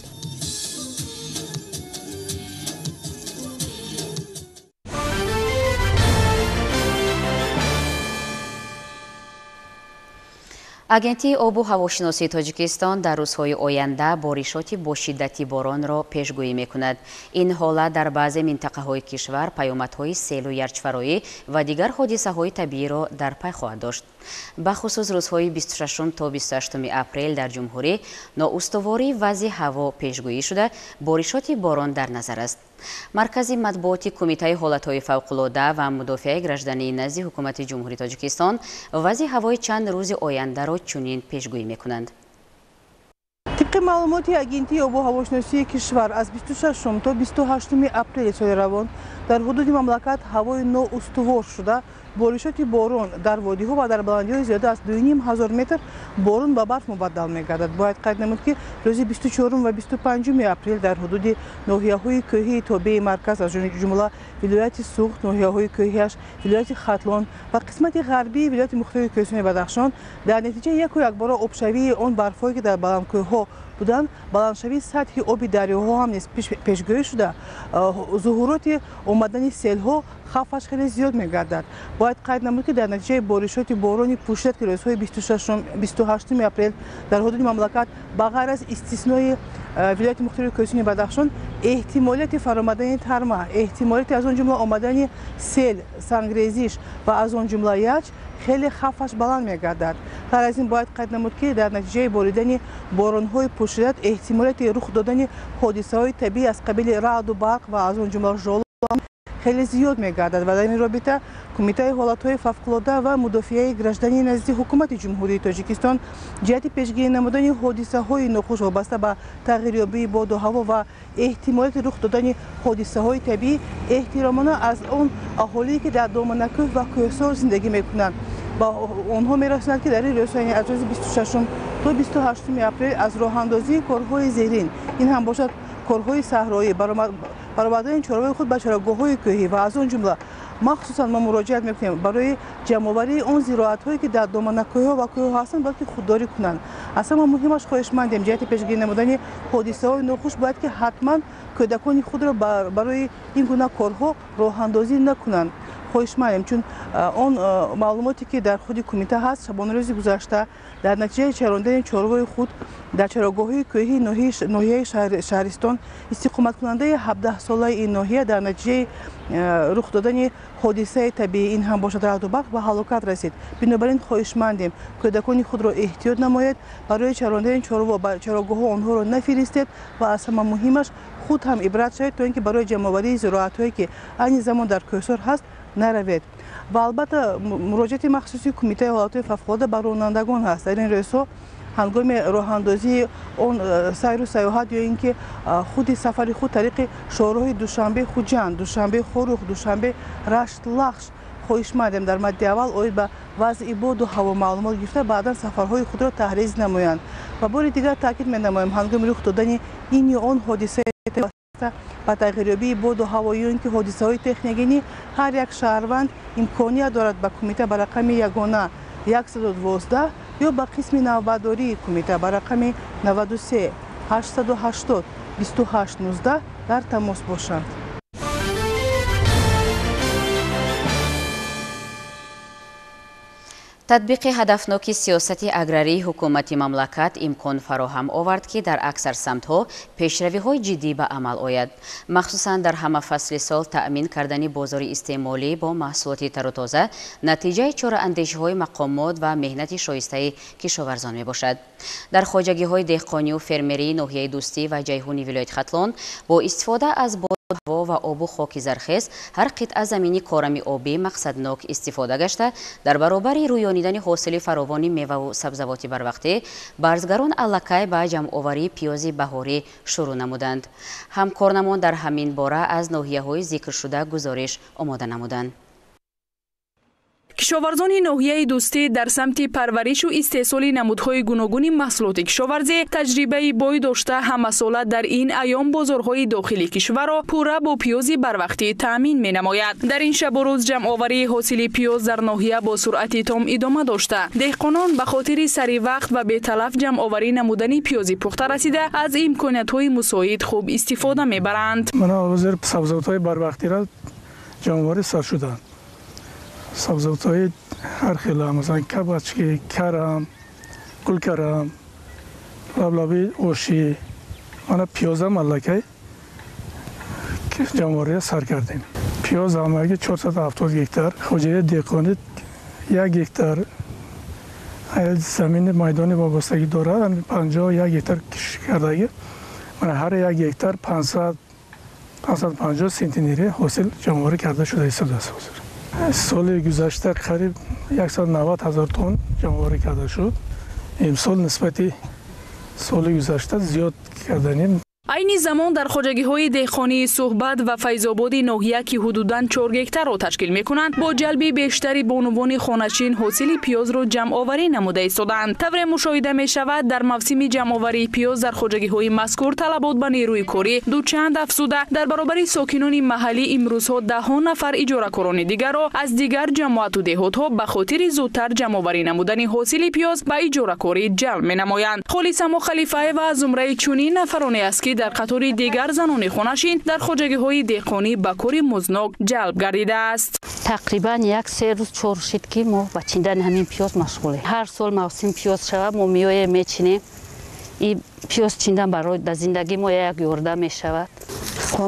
Speaker 1: агентии обу ҳавошиносии тоҷикистон дар рӯзҳои оянда боришоти бошиддати боронро пешгӯӣ мекунад. ин ҳолат дар баъзе минтақаҳои кишвар паёмадҳои селу ярчфароӣ ва дигар ҳодисаҳои табииро дар пай хоҳад дошт. бахусус рӯзҳои 26 то 28 апрел дар ҷумҳурӣ ноустувории вазъи ҳаво пешгӯӣ шуда боришоти борон дар назар аст. маркази матбуоти кумитаи ҳолатҳои фавқулода ва мудофиаи граждании назди ҳукумати ҷумҳурии тоҷикистон вазъи ҳавои чанд рӯзи ояндаро чунин пешгӯӣ мекунанд.
Speaker 14: طبق معلومات агентии обу ҳавошиносии кишвар аз 26 то 28 апрели соли равон در حدود مملکت هوای نو استوار شده، بارشات بارون در وادی‌ها و در بلندی‌های زیاده از 2,500 متر بارون به برف مبدل می‌گردد. باید قید نمود که روز 24 و 25 اپریل در حدود ناحیه‌های کوهی تابع مرکز از جمله ولایت سوخت، ناحیه‌های کوهیش، ولایت ختلان و قسمت غربی ولایت مختار کوهستان بدخشان در نتیجه یک بار آبشوی آن برف‌هایی که در بلندکوه‌ها بودند، بلندشوی سطح آب دریاها هم پیشگویی شده. ظهورات آمدن سیل‌ها خطرش خیلی زیاد می‌گردد. باید قید نمود که در نتیجه بارشات بارانی پوشیده که روزهای 28 اپریل در حدود مملکت بغیر از استثنای ولایت مختار کوهستان بدخشان احتمالیت فرآمدن ترما، احتمالیت از آن جمله آمدن سیل، سنگریزش و از آن جمله یخ خیلی خطرش بلند می‌گردد. در از این باید قید نمود که در نتیجه باریدن باران‌های پوشیده احتمالیت رخ دادن حادثه‌های طبیعی از قبیل رعد و برق و از آن جمله ژالو خیلی زیاد می‌گردد و در این رابطه کمیته حالت‌های فوق‌العاده و مدافعه گردشدنی نزد حکومت جمهوری تاجیکستان جهت پیشگیری نمودن حادثه‌های ناخوش وابسته به تغییریابی باد و هوا و احتمالیت رخ دادن حادثه‌های طبیعی احترامانه از آن اهالی که در دامنه کوه و کوهسار زندگی می‌کنند با آنها می‌رساند که در این روز از روز 26 تا 28 اپریل از راه‌اندازی کارهای زیرین این هم باشد کارهای صحرایی برآوردن چراغ‌های خود به چراگاه‌های کوهی و از آن جمله مخصوصا ما مراجعت می‌کنیم برای جمع‌آوری آن زراعت‌هایی که در دامنه کوه‌ها و کوه‌ها هستند بلکه خودداری کنند. اصلا مهمش خواهشمندیم جهت پیشگیری نمودن حادثه‌های ناخوش باید که حتما کودکان خود را برای این گونه کارها راه‌اندازی نکنند. خواهشمندیم چون آن معلوماتی که در خود کمیته هست شبانه روز گذشته در نتیجه چراندن چراغ‌های خود در چراگاه‌های کوهی ناحیه شهرستان استقامت کننده 17 ساله این ناحیه در نتیجه رخ دادن حادثه طبیعی این هم باشد رعد و برق به هلاکت رسید. بنابراین خواهشمندیم کودکان خود را احتیاط نماید، برای چراندن چراگاه‌ها آنها را نفرستید و از همه مهمش خود هم عبرت شوید تا اینکه برای جمع‌آوری زراعت‌هایی که این زمان در کوهسار هست نروید. و البته مراجعت مخصوصی کمیته حالات فوق‌العاده بر رانندگان هست. در این روزها هنگام راه‌اندازی اون سیر و سیاحت یا اینکه خود سفر خود طریق شهرهای دوشنبه خوجند، دوشنبه خروخ، دوشنبه رشت لخش خواهشمندیم در مد اول آید به وضع باد و هوا معلومات گرفته بعدا سفرهای خود را تحریز نمایند. و بار دیگر تاکید می‌نمایم هنگام رخ دادن این یا آن حادثه با تغییریابی باد و هوا یا اینکه حادثه‌های تکنیکی هر یک شهروند امکانیت دارد به کمیته به رقم یگانه 112 یا به قسم نوبرداری کمیته به رقم 93 880 2819 در تماس باشند.
Speaker 1: تطبیق هدفناک سیاست اگراری حکومت مملکت امکان فراهم آورد که در اکثر سمت‌ها پیشروی‌های جدی به عمل آید. مخصوصاً در همه فصل سال تأمین کردن بازار استعمالی با محصولات تر و تازه نتیجه چاره‌اندیشی‌های مقامات و مهنت شایسته کشاورزان میباشد. در خواجگی‌های دهقانی و فرمری ناحیه دوستی و جیهونی ولایت ختلان با استفاده از هوا و آب و خاک زرخیز هر قطعه زمینی کارم آبی مقصدناک استفاده گشته در برابر رویانیدن حاصل فراوان میوه و سبزوات بروقتی برزگران الکای به جمع‌آوری پیاز بهاری شروع نمودند. همکارنمان در همین باره از ناحیه‌های ذکر شده گزارش آماده نمودند.
Speaker 15: کشاورزان ناحیه دوستی در سمت پرورش و استحصال نمودهای گوناگون محصولات کشاورزی تجربه بای داشته همه ساله در این ایام بازارهای داخلی کشور را پوره با پیاز بروقتی تامین می‌نماید. در این شب و روز جمع‌آوری حاصل پیاز در ناحیه با سرعت تام ادامه داشته. دهقانان به خاطر سری وقت و به تلف جمع‌آوری نمودن پیاز پخته رسیده از امکانات‌های مساعد خوب استفاده می‌برند.
Speaker 16: من حاضر سبزیجات بروقتی را جمع‌آوری سر شدم. سبزیجات هر خیلی مثلا کبچکی، کرم، گلکرم، لبلبی، اوشی، من پیاز ملکه که جمع‌آوری سر کردیم. پیاز همگی 470 هکتار، خوجه دهقانی 1 هکتار زمین میدانی وابستگی دارد، 51 هکتار کردگی. من هر 1 هکتار 550 سنتینری حاصل جمع‌آوری کرده شده است. سال گذشته قریب 190,000 تن جمع‌آوری کرده شد. امسال نسبت سال گذشته زیاد کردنیم.
Speaker 15: айни замон дар хоҷагиҳои деҳқонии суҳбат ва файзободи ноҳия ки ҳудудан 4 гектарро ташкил мекунанд бо ҷалби бештари бонувони хоначин ҳосили пиёзро ҷамъоварӣ намуда истоданд. тавре мушоҳида мешавад дар мавсими ҷамъоварии пиёз дар хоҷагиҳои мазкур талабот ба нерӯи корӣ дучанд афзуда. дар баробари сокинони маҳаллӣ имрӯзҳо даҳҳо нафар иҷоракорони дигарро аз дигар ҷамоату деҳотҳо ба хотири зудтар ҷамъоварӣ намудани ҳосили пиёз ба иҷоракорӣ ҷалб менамоянд. Холисамо Халифаева аз зумраи чунин нафароне аст ки дар қатори дигар занони хонашин дар хоҷагиҳои деҳқонӣ ба кори музнок ҷалб гардидааст.
Speaker 17: тақрибан 1-3 рӯз чор шид ки мо ба чиндани ҳамин пиёз машғулем. ҳар сол мавсим пиёз шавад мо меоем мечинем. ин пиёз чиндан барои дар зиндагӣ мо як ёрдам мешавад.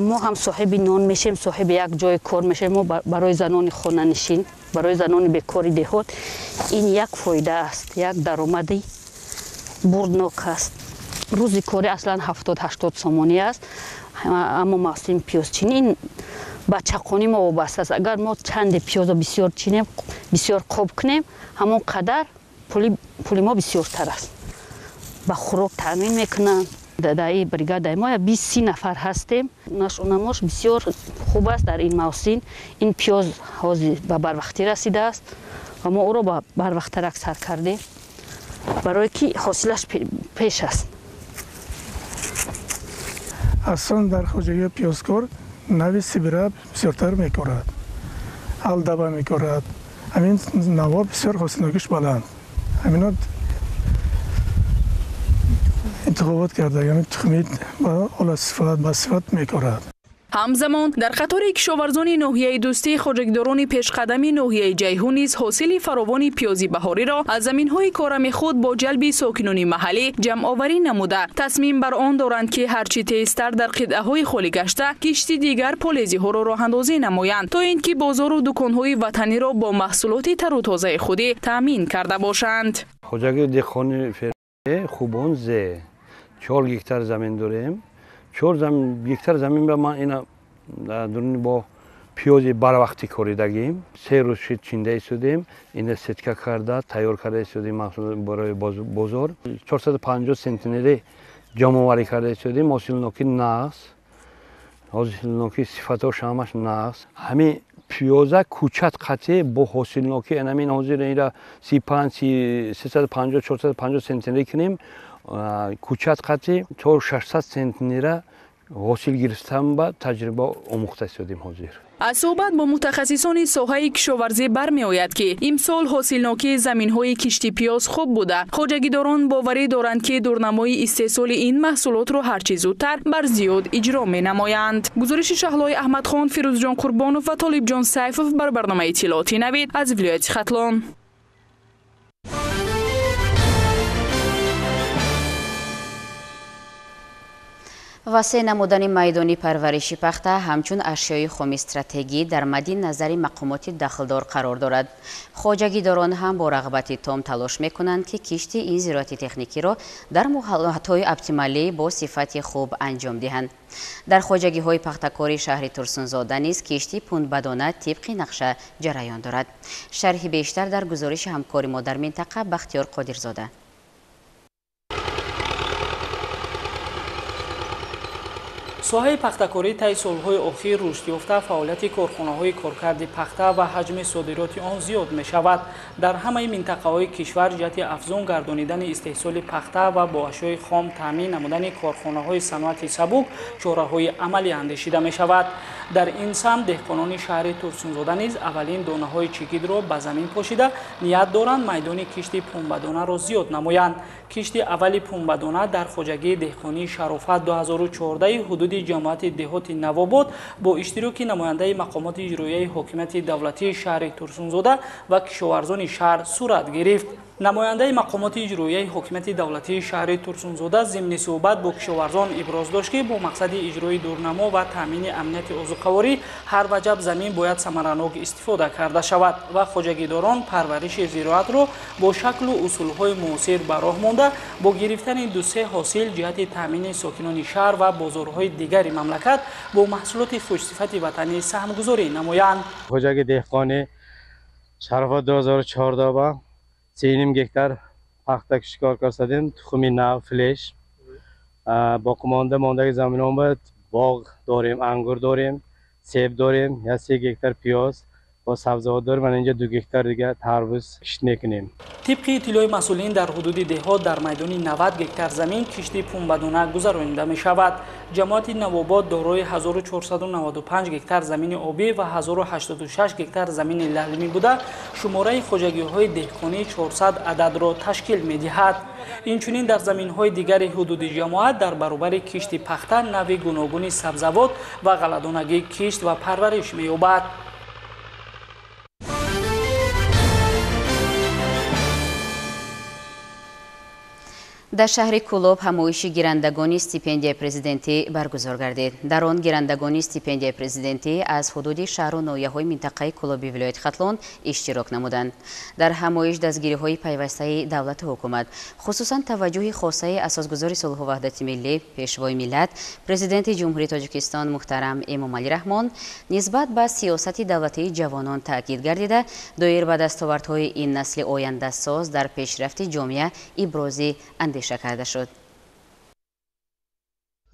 Speaker 17: мо ҳам соҳиби нон мешем, соҳиби як ҷои кор мешем. мо барои занони хонанишин, барои занони бекори деҳот ин як фоида аст, як даромади бурднок аст. рӯзи корӣ аслан 70-80 сомонӣ аст, аммо мавсими пиёзчинӣ ин ба чақонӣ мо вобаста аст. агар мо чанде пиёзро бисёр чинем, бисёр қоб кунем, ҳамон қадар пули мо бисёртар аст. ба хӯрок таъмин мекунанд. дар ин бригадаи мо 20-30 нафар ҳастем. нашъунамош бисёр хуб аст дар ин мавсим. ин пиёз ҳозир ба барвақтӣ расидааст ва мо ӯро ба барвақтарак сар кардем, барое ки ҳосилаш пеш аст.
Speaker 16: аслан дар хоҷагии пиёзкор нави сибира бисёртар мекорад, алдаба мекорад. ҳамин навъҳо бисёр ҳосилнокиш баланд. ҳамино интихобот карда, яъне тухми ба ола сифат ба сифат мекорад.
Speaker 15: ҳамзамон дар қатори кишоварзони ноҳияи дӯстӣ хоҷагидорони пешқадами ноҳияи ҷайҳун низ ҳосили фаровони пиёзи баҳориро аз заминҳои корами худ бо ҷалби сокинони маҳаллӣ ҷамъоварӣ намуда тасмим бар он доранд ки ҳарчи тезтар дар қитъаҳои холӣ гашта кишти дигар полезиҳоро роҳандозӣ намоянд то ин ки бозору дуконҳои ватаниро бо маҳсулоти тару тозаи худӣ таъмин карда бошанд.
Speaker 18: хоҷагии деҳқони хубонзе 4 гектар замин дорем. 4 гектар заминро ман ина дурни бо пиёзи барвақтӣ коридагим. 3 рӯз шид чинда истодем, ина сетка карда тайёр карда истодем барои бозор. 450 сентнери ҷамъоварӣ карда истодем. ҳосилноки нағз, ҳосилноки сифатош ҳамаш нағз. ҳамин пиёза кӯчат қатъи бо ҳосилноки анамин ҳозир ира 350-450 сентнери кунем. кӯчат қатъи то 600 сентнера ҳосил гирифтам ба таҷриба омӯхта истодем ҳозир.
Speaker 15: аз суҳбат бо мутахассисони соҳаи кишоварзӣ бармеояд ки имсол ҳосилнокии заминҳои кишти пиёз хуб буда. хоҷагидорон боварӣ доранд ки дурнамои истеҳсоли ин маҳсулотро ҳарчи зудтар бар зиёд иҷро менамоянд. гузориши Шаҳлои Аҳмадхон, Фирӯзҷон Қурбонов ва Толибҷон Сайфов бар барномаи иттилооти Навид аз вилояти Хатлон.
Speaker 1: васеъ намудани майдони парвариши пахта ҳамчун ашёи хуми стратегӣ дар мадди назари мақомоти дахлдор қарор дорад. хоҷагидорон ҳам бо рағбати том талош мекунанд ки кишти ин зироати техникиро дар муҳолатҳои оптималӣ бо сифати хуб анҷом диҳанд. дар хоҷагиҳои пахтакори шаҳри Турсунзода низ кишти пунбадона тибқи нақша ҷараён дорад. шарҳи бештар дар гузориши ҳамкори мо дар минтақа Бахтиёр Қодирзода.
Speaker 7: соҳаи пахтакорӣ таи солҳои охир рушд ёфта, фаъолияти корхонаҳои коркарди пахта ва ҳаҷми содироти он зиёд мешавад. дар ҳамаи минтақаҳои кишвар ҷиҳати афзун гардонидани истеҳсоли пахта ва бо ашёи хом таъмин намудани корхонаҳои саноати сабук чораҳои амалӣ андешида мешавад. дар ин самт деҳқонони шаҳри Турсунзода низ аввалин донаҳои чигидро ба замин пошида ният доранд майдони кишти пунбадонаро зиёд намоянд. кишти аввали пунбадона дар хоҷагии деҳқонии Шарофат 2014 ҳудуди ҷамоати деҳоти Навобод бо иштироки намояндаи мақомоти иҷроияи ҳокимияти давлатии шаҳри Турсунзода ва кишоварзони шаҳр сурат гирифт. намояндаи мақомоти иҷроияи ҳокимияти давлатии шаҳри Турсунзода зимни суҳбат бо кишоварзон иброз дошт ки бо мақсади иҷрои дурнамо ва таъмини амнияти озуқаворӣ ҳар ваҷаб замин бояд самаранок истифода карда шавад ва хоҷагидорон парвариши зироатро бо шаклу усулҳои муосир ба роҳ монда бо гирифтани 2-3 ҳосил ҷиҳати таъмини сокинони шаҳр ва бозорҳои дигари мамлакат бо маҳсулоти хушсифати ватанӣ саҳмгузорӣ намоянд.
Speaker 19: хоҷаги деҳқони Шарофат 2014 3,5 гектар пахта кишкор кард садем, тухми нав флеш باقی ماندگی زمینام بود باغ داریم، انگور داریم، سیب داریم، یا 3 هکتار پیاز با سبزیجات داریم و اینجا 2 هکتار دیگه تربوز کشت میکنیم.
Speaker 20: طبق اطلاع مسئولین در حدود دهات در میدان 90 هکتار زمین کشتی پنبه‌دانه گذرانیده می شود. جماعت نوآباد دارای 1495 هکتار زمین آبی و 1086 هکتار زمین للمی بوده شماره خوجگی‌های دهقانی 400 عدد را تشکیل می‌دهد. اینچنین در زمین‌های دیگر حدود جماعت در برابر کشت پخته نوع گوناگون سبزیجات و غله‌دانگی کشت و پرورش می‌یابد.
Speaker 1: در شهر کولوب همایش گیرندگان استیپندیای پرزیدنتی برگزار گردید. در آن گیرندگان استیپندیای پرزیدنتی از حدود شهر و ناحیه‌های منطقه کولوب ولایت ختلون اشتراک نمودند. در همایش دستگیری‌های پیوسته دولت و حکومت، خصوصاً توجه خاصه اساسگزار صلح و وحدت ملی پیشوای ملت پرزیدنت جمهوری تاجیکستان محترم امامعلی رحمان نسبت به سیاست دولتی جوانان تاکید گردیده دایر به دستاوردهای این نسل آینده ساز در پیشرفت جامعه ابراز اندیشه کرده شد.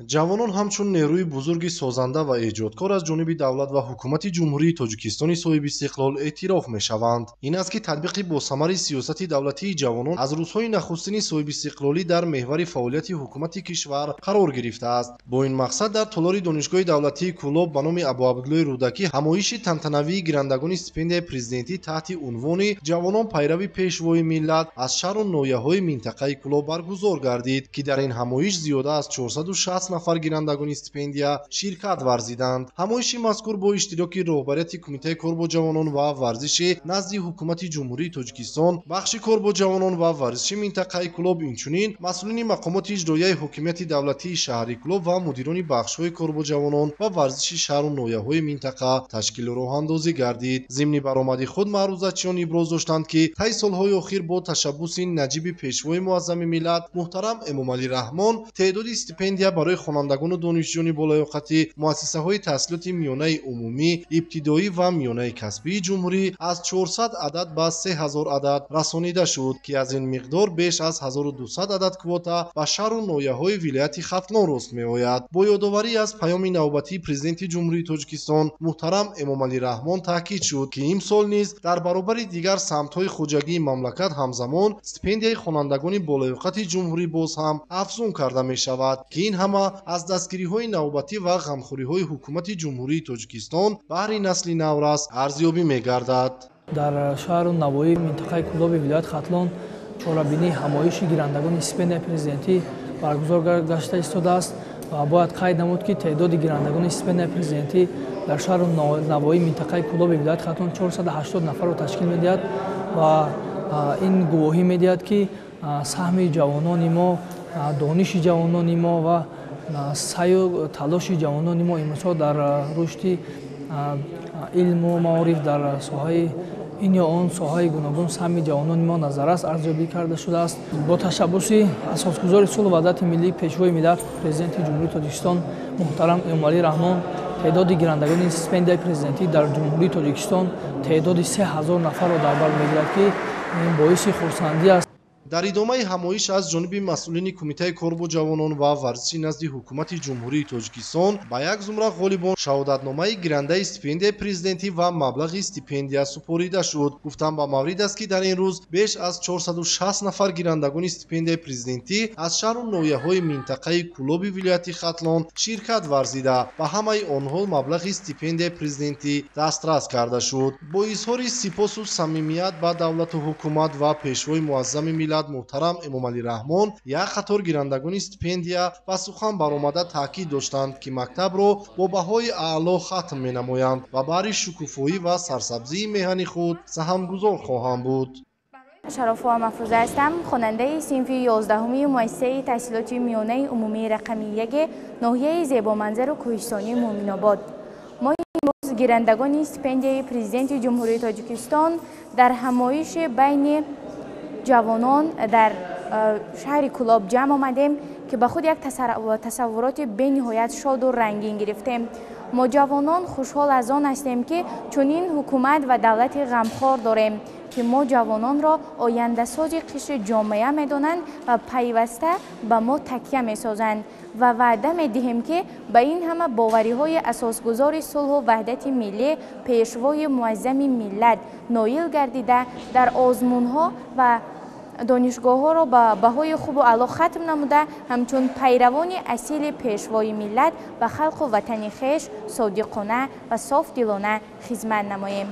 Speaker 21: جوانان همچون نیروی بزرگی سازنده و ایجادکار از جانب دولت و حکومت جمهوری تاجیکستان صاحب استقلال اعتراف می‌شوند. این است که تطبیق با ثمر سیاست دولتی جوانان از روزهای نخستین صاحب استقلالی در محور فعالیت حکومت کشور قرار گرفته است. با این مقصد در تالار دانشگاه دولتی کولوب به نام ابو عبدالله رودکی همایش تنتنوی گیرندگان استیپندیای پرزیدنتی تحت عنوان جوانان پیرو پیشوای ملت از شهر و ناحیه‌های منطقه کولوب برگزار گردید که در این همایش زیاده از 460 نفر گیرندگان استیپندیا شرکت ورزیدند. همایش مذکور با اشتراک رهبریت کمیته کار با جوانان و ورزش نزد حکومت جمهوری تاجیکستان، بخش کار با جوانان و ورزش منطقه کولوب، اینچنین مسئولین مقامات اجرایی حکومت دولتی شهر کولوب و مدیران بخش‌های کار با جوانان و ورزش شهر و ناحیه‌های منطقه تشکیل راه‌اندازی گردید. ضمن برآمد خود معروضاتچیان ابراز داشتند که طی سال‌های اخیر با تشبث نجیب پیشوای معظم ملت محترم امامعلی رحمان تعداد استیپندیا برای خوانندگان و دانشجویان بالایاقتی مؤسسه‌های تحصیلات میانه عمومی، ابتدایی و میانه کسبی جمهوری از 400 عدد به 3000 عدد رسانیده شد که از این مقدار بیش از 1200 عدد کواتا به شهر و ناحیه‌های ولایت ختلون رست می‌آید. با یادآوری از پیام نوبتی پرزیدنت جمهوری تاجیکستان محترم امامعلی رحمان تاکید شد که امسال نیز در برابر دیگر سمت‌های خوجگی مملکت همزمان استیپندیای خوانندگان بالایاقت جمهوری باز هم افزون کرده می‌شود که این همه از دستگیری‌های نوبتی و غمخوری‌های حکومت جمهوری تاجیکستان بهر نسل نورس ارزیابی می‌گردد.
Speaker 20: در شهر و نواحی منطقه کولوب ولایت ختلون چهاربینی همایش گیرندگان استیپندیای پرزیدنتی برگزار گشته ایستاده است و باید قید نمود که تعداد گیرندگان استیپندیای پرزیدنتی در شهر و نواحی منطقه کولوب ولایت ختلون 480 نفر را تشکیل می‌دهد و این گواهی می‌دهد که سهم جوانان ما، دانش جوانان ما و سعی و تلاش جوانان ما امسال در رشد علم و معارف در ساحه این یا آن ساحه گوناگون سهم جوانان ما نظر است ارزیابی کرده شده است. با تشبث اساسگزار صلح و وحدت ملی پیشوای ملت پرزیدنت جمهوری تاجیکستان محترم امامعلی رحمان تعداد گیرندگان استیپندیای پرزیدنتی در جمهوری تاجیکستان تعداد 3000 نفر را در بر می‌گیرد که این باعث خرسندی است.
Speaker 21: در ادامه همایش از جانب مسئولین کمیته کار با جوانان و ورزش نزد حکومت جمهوری تاجیکستان به یک زمره غالبان شهادتنامه گیرنده استیپندیای پرزیدنتی و مبلغ استیپندیا سپرده شد. گفتم با مورد است که در این روز بیش از 460 نفر گیرندگان استیپندیای پرزیدنتی از شهر و ناحیه‌های منطقه کولوب ولایت ختلون شرکت ورزیده و همه آنها مبلغ استیپندیای پرزیدنتی دسترس کرده شد. با اظهار سپاس و صمیمیت به دولت و حکومت و پیشوای معظم ملت محترم امامعلی رحمان یک قطار گیرندگان استیپندیا با سخن برآمده تاکید داشتند که مکتب را با بهای اعلی ختم می‌نمایند و برای شکوفایی و سرسبزی مهنی خود سهمگزار خواهند بود.
Speaker 22: شرافا مفروضه هستم، خواننده صنف 11 مؤسسه تحصیلات میانه عمومی رقم 1 ناحیه زیبا منظر و کوهستانی مومن‌آباد. ما امروز گیرندگان استیپندیای پرزیدنت جمهوری تاجیکستان در همایش بین جوانان در شهر کولوب جمع آمدیم که به خود یک تصورات بینهایت شاد و رنگین گرفتیم. ما جوانان خوشحال از آن هستیم که چنین حکومت و دولت غمخوار داریم که ما جوانان را آینده ساز قشر جامعه می‌دانند و پیوسته به ما تکیه می‌سازند. و وعده می‌دهیم که به این همه باوری‌های اساسگذار صلح و وحدت ملی پیشوای معظم ملت نایل گردیده در آزمون‌ها و دانشگاه‌ها را با بهای خوب و علا ختم نموده همچون پیروان اصیل پیشوای ملت و خلق و وطن خویش صادقانه و صاف دلانه خدمت نماییم.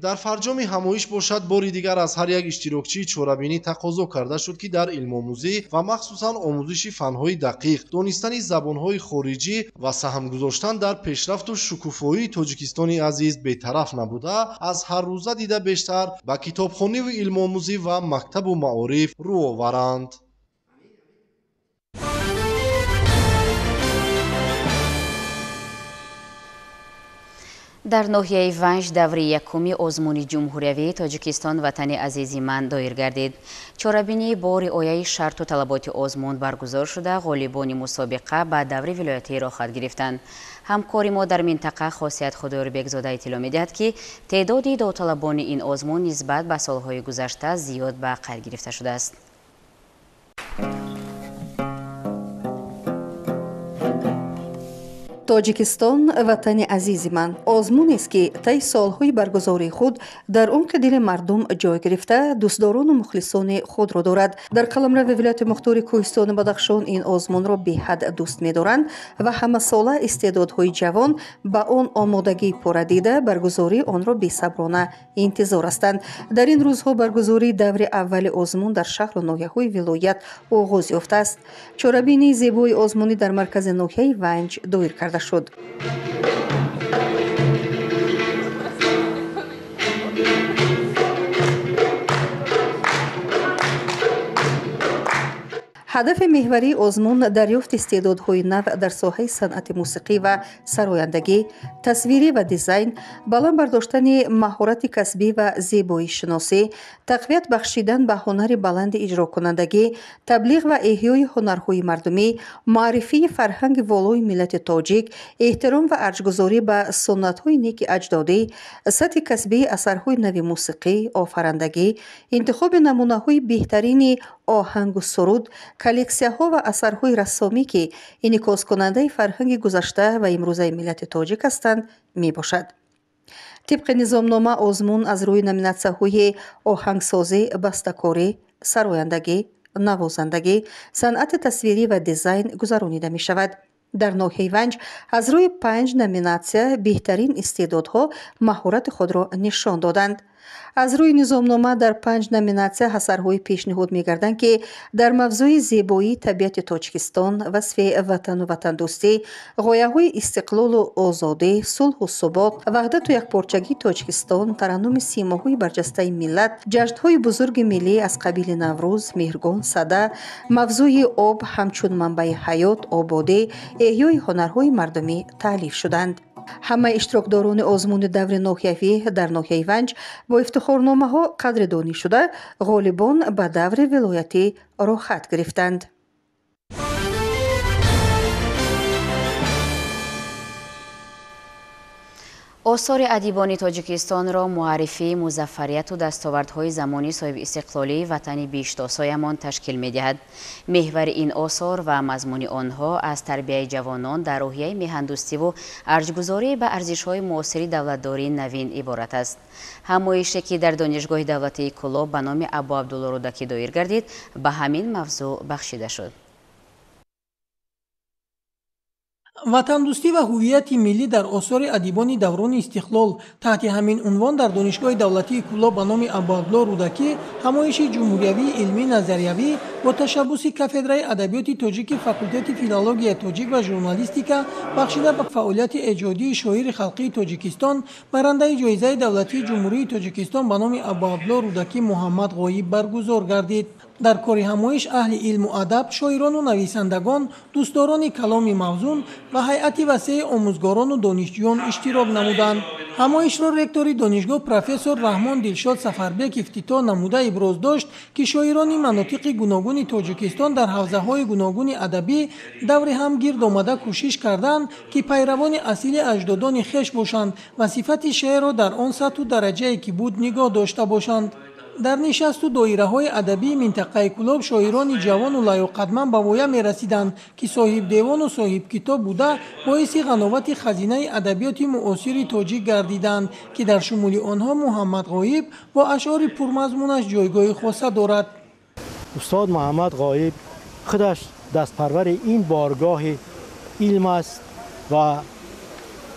Speaker 21: در فرجام همایش باشد باری دیگر از هر یک اشتراکچی چورابینی تقاضا کرده شد که در علم‌آموزی و مخصوصاً آموزش فن‌های دقیق، دانستن زبان‌های خارجی و سهم گذاشتن در پیشرفت و شکوفایی تاجیکستان عزیز بی‌طرف نبوده، از هر روزه دیده بیشتر به کتابخانه و علم‌آموزی و مکتب و معارف رو آورند.
Speaker 1: در ناحیه ونج دوره یکمی آزمون جمهوریوی تاجیکستان وطن عزیزی من دایر گردید. چارابینی با رعایت شرط و طلبات آزمون برگزار شده غالبان مسابقه به دوره ولایتی را خود گرفتند. همکاری ما در منطقه خاصیت خدایور بگزاده اطلاع می‌دهد که تعداد داوطلبان این آزمون نسبت به سالهای گذشته زیاد به قید گرفته شده است.
Speaker 2: тоҷикистон ватани азизи ман озмунест ки таи солҳои баргузории худ дар умқи дили мардум ҷой гирифта дӯстдорону мухлисони худро дорад. дар қаламрави вилояти мухтори кӯҳистони бадахшон ин озмунро беҳад дӯст медоранд ва ҳамасола истеъдодҳои ҷавон ба он омодагии пурра дида баргузории онро бесаброна интизор ҳастанд. дар ин рӯзҳо баргузории даври аввали озмун дар шаҳру ноҳияҳои вилоят оғоз ёфтааст. чорабинии зебои озмунӣ дар маркази ноҳияи ванҷ доир карда شد. ҳадафи меҳварии озмун дарёфти истеъдодҳои нав дар соҳаи санъати мусиқӣ ва сарояндагӣ, тасвирӣ ва дизайн, баланд бардоштани маҳорати касбӣ ва зебоишиносӣ, тақвият бахшидан ба ҳунари баланди иҷрокунандагӣ, таблиғ ва эҳёи ҳунарҳои мардумӣ, муаррифии фарҳанги волои миллати тоҷик, эҳтиром ва арҷгузорӣ ба суннатҳои неки аҷдодӣ, сатҳи касбии асарҳои нави мусиқӣ, офарандагӣ, интихоби намунаҳои беҳтарини оҳангу суруд, коллексияҳо ва асарҳои рассомӣ ки инъикоскунандаи фарҳанги гузашта ва имрӯзаи миллати тоҷик ҳастанд мебошад. тибқи низомнома озмун аз рӯи номинатсияҳои оҳангсозӣ, бастакорӣ, сарояндагӣ, навозандагӣ, санъати тасвирӣ ва дизайн гузаронида мешавад. дар ноҳияи ванҷ аз рӯи 5 номинатсия беҳтарин истеъдодҳо маҳорати худро нишон доданд. аз рӯи низомнома дар 5 номинатсия асарҳои пешниҳод мегарданд ки дар мавзӯи зебоии табиати тоҷикистон, васфи ватану ватандӯстӣ, ғояҳои истиқлолу озодӣ, сулҳу субот, ваҳдату якпорчагии тоҷикистон, тараннуми симоҳои барҷастаи миллат, ҷашнҳои бузурги миллӣ аз қабили наврӯз, меҳргон, сада, мавзӯи об ҳамчун манбаи ҳаёт, ободӣ, эҳёи ҳунарҳои мардумӣ таълиф шуданд. ҳамаи иштирокдорони озмуни даври ноҳиявӣ дар ноҳияи ванҷ бо ифтихорномаҳо қадридонӣ шуда ғолибон ба даври вилоятӣ рохат гирифтанд.
Speaker 1: آثار ادیبان تاجیکستان را معرفی مظفریت و دستاوردهای زمانی صاحب استقلالی وطنی بیشتاسایمان تشکیل می‌دهد. محور این آثار و مضمون آنها از تربیت جوانان در روحیه میهندوستی و ارجگذاری به ارزش‌های معاصر دولتداری نوین عبارت است. همایشی که در دانشگاه دولتی کلاب به نام ابو عبدالله رودکی دایر گردید به همین موضوع بخشیده شد.
Speaker 3: ватандӯстӣ ва ҳуввияти миллӣ дар осори адибони даврони истиқлол таҳти ҳамин унвон дар донишгоҳи давлатии кӯлоб ба номи абуабдулло рӯдакӣ ҳамоиши ҷумҳуриявии илмӣ назариявӣ бо ташаббуси кафедраи адабиёти тоҷики факултети филологияи тоҷик ва журналистика бахшида ба фаъолияти эҷодии шоири халқии тоҷикистон барандаи ҷоизаи давлатии ҷумҳурии тоҷикистон ба номи абуабдулло рӯдакӣ муҳаммад ғоиб баргузор гардид. дар кори ҳамоиш аҳли илму адаб, шоирону нависандагон, дӯстдорони каломи мавзун ва ҳайати васеъи омӯзгорону донишҷӯён иштирок намуданд. ҳамоишро ректори донишгоҳ профессор раҳмон дилшод сафарбек ифтитоҳ намуда иброз дошт ки шоирони манотиқи гуногуни тоҷикистон дар ҳавзаҳои гуногуни адабӣ даври ҳам гирд омада кӯшиш карданд ки пайравони асили аҷдодони хеш бошанд ва сифати шеърро дар он сатҳу дараҷае ки буд нигоҳ дошта бошанд. در нишасту доираҳои адабии минтақаи Кӯлоб шоирони ҷавону лайоқадман ба воя мерасиданд, ки соҳибдевону соҳибкитоб буда боиси ғановати хазинаи адабиёти муосири тоҷик гардиданд, ки дар шумули онҳо Муҳаммад Ғоиб бо ашъори пурмазмунаш ҷойгоҳи хоса дорад.
Speaker 4: استاد محمد غایب خودش دستپرور این بارگاه علم است و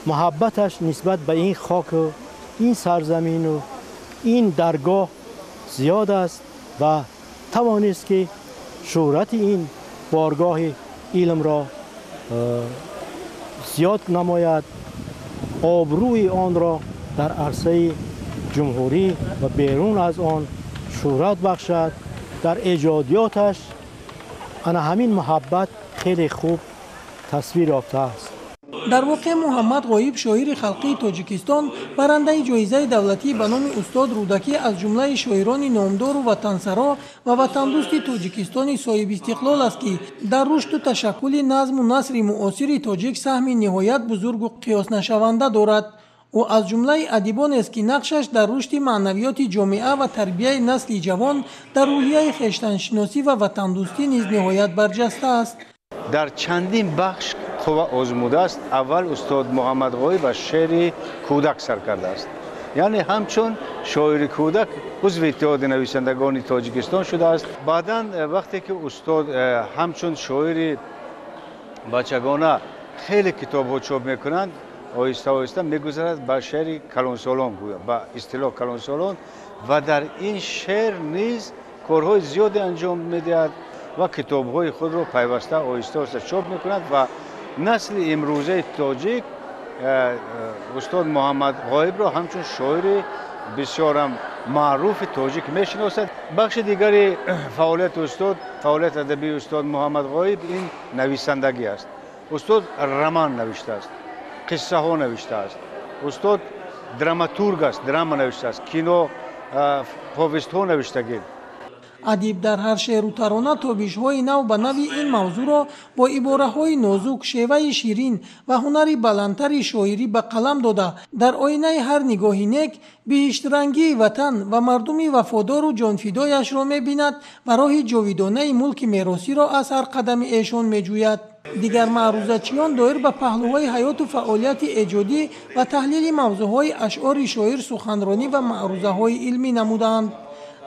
Speaker 4: محبتش نسبت به این خاک و این سرزمین و این درگاه زیاد است و توانست که شهرت این بارگاه علم را زیاد نماید، آبروی آن را در عرصه جمهوری و بیرون از آن شهرت بخشد. در ایجادیاتش همین محبت خیلی خوب تصویر یافته است.
Speaker 3: در واقع محمد غایب شاعر خلقی تاجیکستان برنده جایزه دولتی به نام استاد رودکی از جمله شاعران نامدار و وطنسرا و وطندوست تاجیکستان صاحب استقلال است که در رشد و تشکل نظم و نثر معاصر تاجیک سهم نهایت بزرگ و قیاس نشونده دارد. او از جمله ادیبان است که نقشش در رشد معنویات جامعه و تربیت نسل جوان در روحیه خویشتن‌شناسی و وطندوستی نیز نهایت برجسته است.
Speaker 5: در چندین بخش خوب آزموده است. اول استاد محمد غایب از شعر کودک سر کرده است، یعنی همچون شاعر کودک عضو اتحاد نویسندگان تاجیکستان شده است. بعداً وقتی که استاد همچون شاعر بچگانه خیلی کتاب‌ها چاپ می‌کنند، آهسته آهسته می‌گذرد به شعر کلانسالان، به اصطلاح کلانسالان، و در این شعر نیز کارهای زیادی انجام می‌دهد و کتاب‌های خود را پیوسته آهسته آهسته چاپ می‌کند و نسل امروزه تاجیک استاد محمد غایب را همچون شاعر بسیار معروف تاجیک می‌شناسد. بخش دیگری فعالیت استاد، فعالیت ادبی استاد محمد غایب این نویسندگی است. استاد رمان نوشته است، قصه ها نوشته است. استاد دراماتورگ است، دراما نوشته است، کینو پویست ها نوشتگی.
Speaker 3: ادیب در هر شعر و ترانه تابش‌های نو به نوی این موضوع را با عباره‌های نازک، شیوه شیرین و هنری بلندتر شاعری به قلم داده در آینه هر نگاهی نیک بهشت رنگی وطن و مردمی وفادار و جانفدایش را می‌بیند و راه جاودانه ملک میراثی را از هر قدم ایشان می‌جوید. دیگر معروضه‌چیان دایر به پهلوهای حیات و فعالیت ایجادی و تحلیل موضوعهای اشعار شاعر سخنرانی و معروضه‌های علمی نمودند.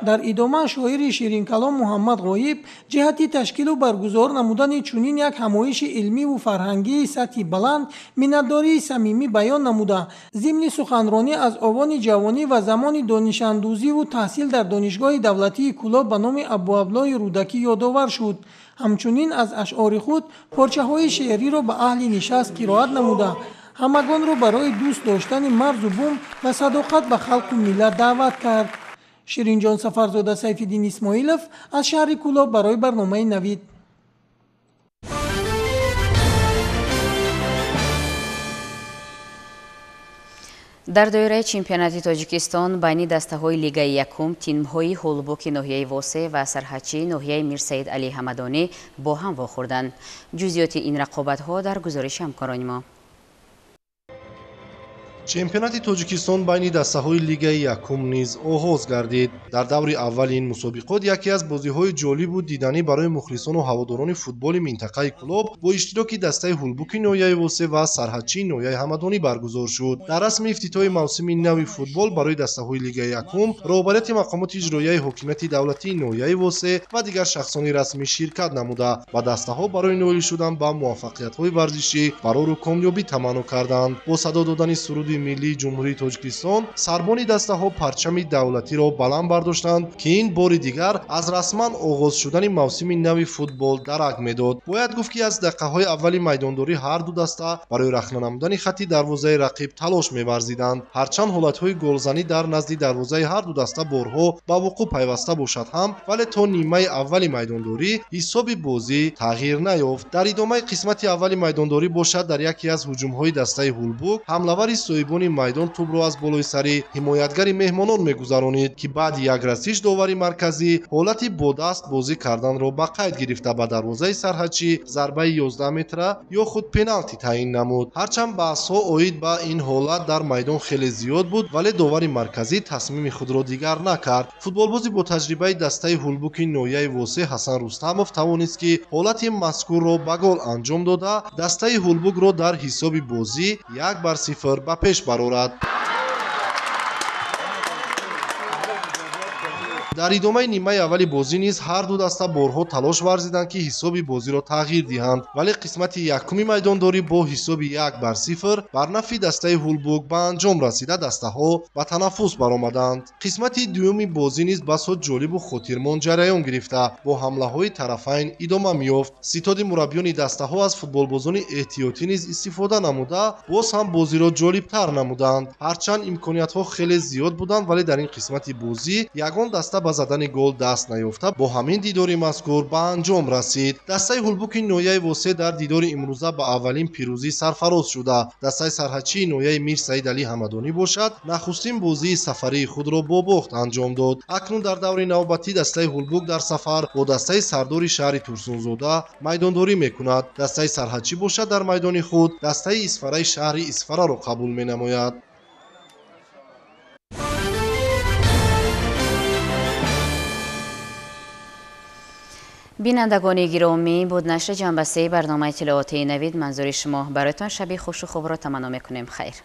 Speaker 3: در ادامه شاعر شیرین کلام محمد غایب جهت تشکیل و برگزار نمودن چنین یک همایش علمی و فرهنگی سطح بلند منتداری صمیمی بیان نموده، ضمن سخنرانی از آوان جوانی و زمان دانش‌اندوزی و تحصیل در دانشگاه دولتی کولاب به نام ابوعبدالله رودکی یادآور شد. همچنین از اشعار خود پارچه‌های شعری را به اهل نشست قرائت نموده، همگان را برای دوست داشتن مرز و بوم و صداقت به خلق و ملت دعوت کرد. شیرین جان سفرزاده سیف‌الدین اسماعیلوف از شهر کولاب برای برنامه نوید.
Speaker 1: дар доираи чемпионати тоҷикистон байни дастаҳои лигаи якум тимҳои ҳолбоки ноҳияи восе ва сарҳадчии ноҳияи мирсаид алӣ ҳамадонӣ бо ҳам вохӯрданд. ҷузъиёти ин рақобатҳо дар гузориши ҳамкорони мо.
Speaker 21: чемпионати тоҷикистон байни дастаҳои лигаи якум низ оғоз гардид. дар даври аввали ин мусобиқот яке аз бозиҳои ҷолибу диданӣ барои мухлисону ҳаводорони футболи минтақаи Кӯлоб бо иштироки дастаи ҳулбуки ноҳияи восе ва сарҳадчии ноҳияи ҳамадонӣ баргузор шуд. дар расми ифтитоҳи мавсими нави футбол барои дастаҳои лигаи якум роҳбарияти мақомоти иҷроияи ҳокимияти давлатии ноҳияи восе ва дигар шахсони расмӣ ширкат намуда ба дастаҳо барои ноил шудан ба муваффақиятҳои варзишӣ барору комёбӣ таманно карданд. бо садо додани суруди миллии ҷумҳурии тоҷикистон сарбони дастаҳо парчами давлатиро баланд бардоштанд, ки ин бори дигар аз расман оғоз шудани мавсими нави футбол дарак медод. бояд гуфт, ки аз дақиқаҳои аввали майдондорӣ ҳар ду даста барои рахна намудани хатти дарвозаи рақиб талош меварзиданд. ҳарчанд ҳолатҳои голзанӣ дар назди дарвозаи ҳар ду даста борҳо ба вуқӯъ пайваста бошад ҳам, вале то нимаи аввали майдондорӣ ҳисоби бозӣ тағйир наёфт. дар идомаи қисмати аввали майдондорӣ бошад дар яке аз ҳуҷумҳои дастаи ҳулбук ҳамлавари соҳибони майдон тӯбро аз болои сари ҳимоятгари меҳмонон мегузаронид ки баъди як расиш довари марказӣ ҳолати бо даст бозӣ карданро ба қайд гирифта ба дарвозаи сарҳачӣ зарбаи 11 метра ё худ пеналти таъин намуд. ҳарчанд баҳсҳо оид ба ин ҳолат дар майдон хеле зиёд буд, вале довари марказӣ тасмими худро дигар накард. футболбози бо таҷрибаи дастаи ҳулбуки ноҳияи восеъ Ҳасан Рустамов тавонист ки ҳолати мазкурро ба гол анҷом дода, дастаи ҳулбукро дар ҳисоби бозӣ 1-0 ба пеш барорад. дар идомаи нимаи аввали бозӣ низ ҳар ду даста борҳо талош варзиданд ки ҳисоби бозиро тағйир диҳанд, вале қисмати якуми майдондорӣ бо ҳисоби 1-0 бар нафъи дастаи ҳулбук ба анҷом расида дастаҳо ба танаффус баромаданд. қисмати дуюми бозӣ низ басҳо ҷолибу хотирмон ҷараён гирифта, бо ҳамлаҳои тарафайн идома меёфт. ситоди мураббиёни дастаҳо аз футболбозони эҳтиётӣ низ истифода намуда, боз ҳам бозиро ҷолибтар намуданд. ҳарчанд имкониятҳо хеле зиёд буданд, вале дар ин қисмати бозӣ ягон даста ба задани гол даст наёфта, бо ҳамин дидори мазкур ба анҷом расид. дастаи ҳулбуки ноҳияи восеъ дар дидори имрӯза ба аввалин пирӯзӣ сарфароз шуда, дастаи сарҳачии ноҳияи Мир Саид Алӣ Ҳамадонӣ бошад, нахустин бозии сафарии худро бо бохт анҷом дод. акнун дар даври навбатӣ дастаи ҳулбук дар сафар бо дастаи сардори шаҳри Турсунзода майдондорӣ мекунад. дастаи сарҳачӣ бошад дар майдони худ дастаи Исфараи шаҳри Исфараро қабул менамояд.
Speaker 1: бинандагони гиромӣ буд нашри ҷанбасии барномаи иттилооти навид. манзури шумо бароятон шаби хушу хубро таманно мекунем. хайр.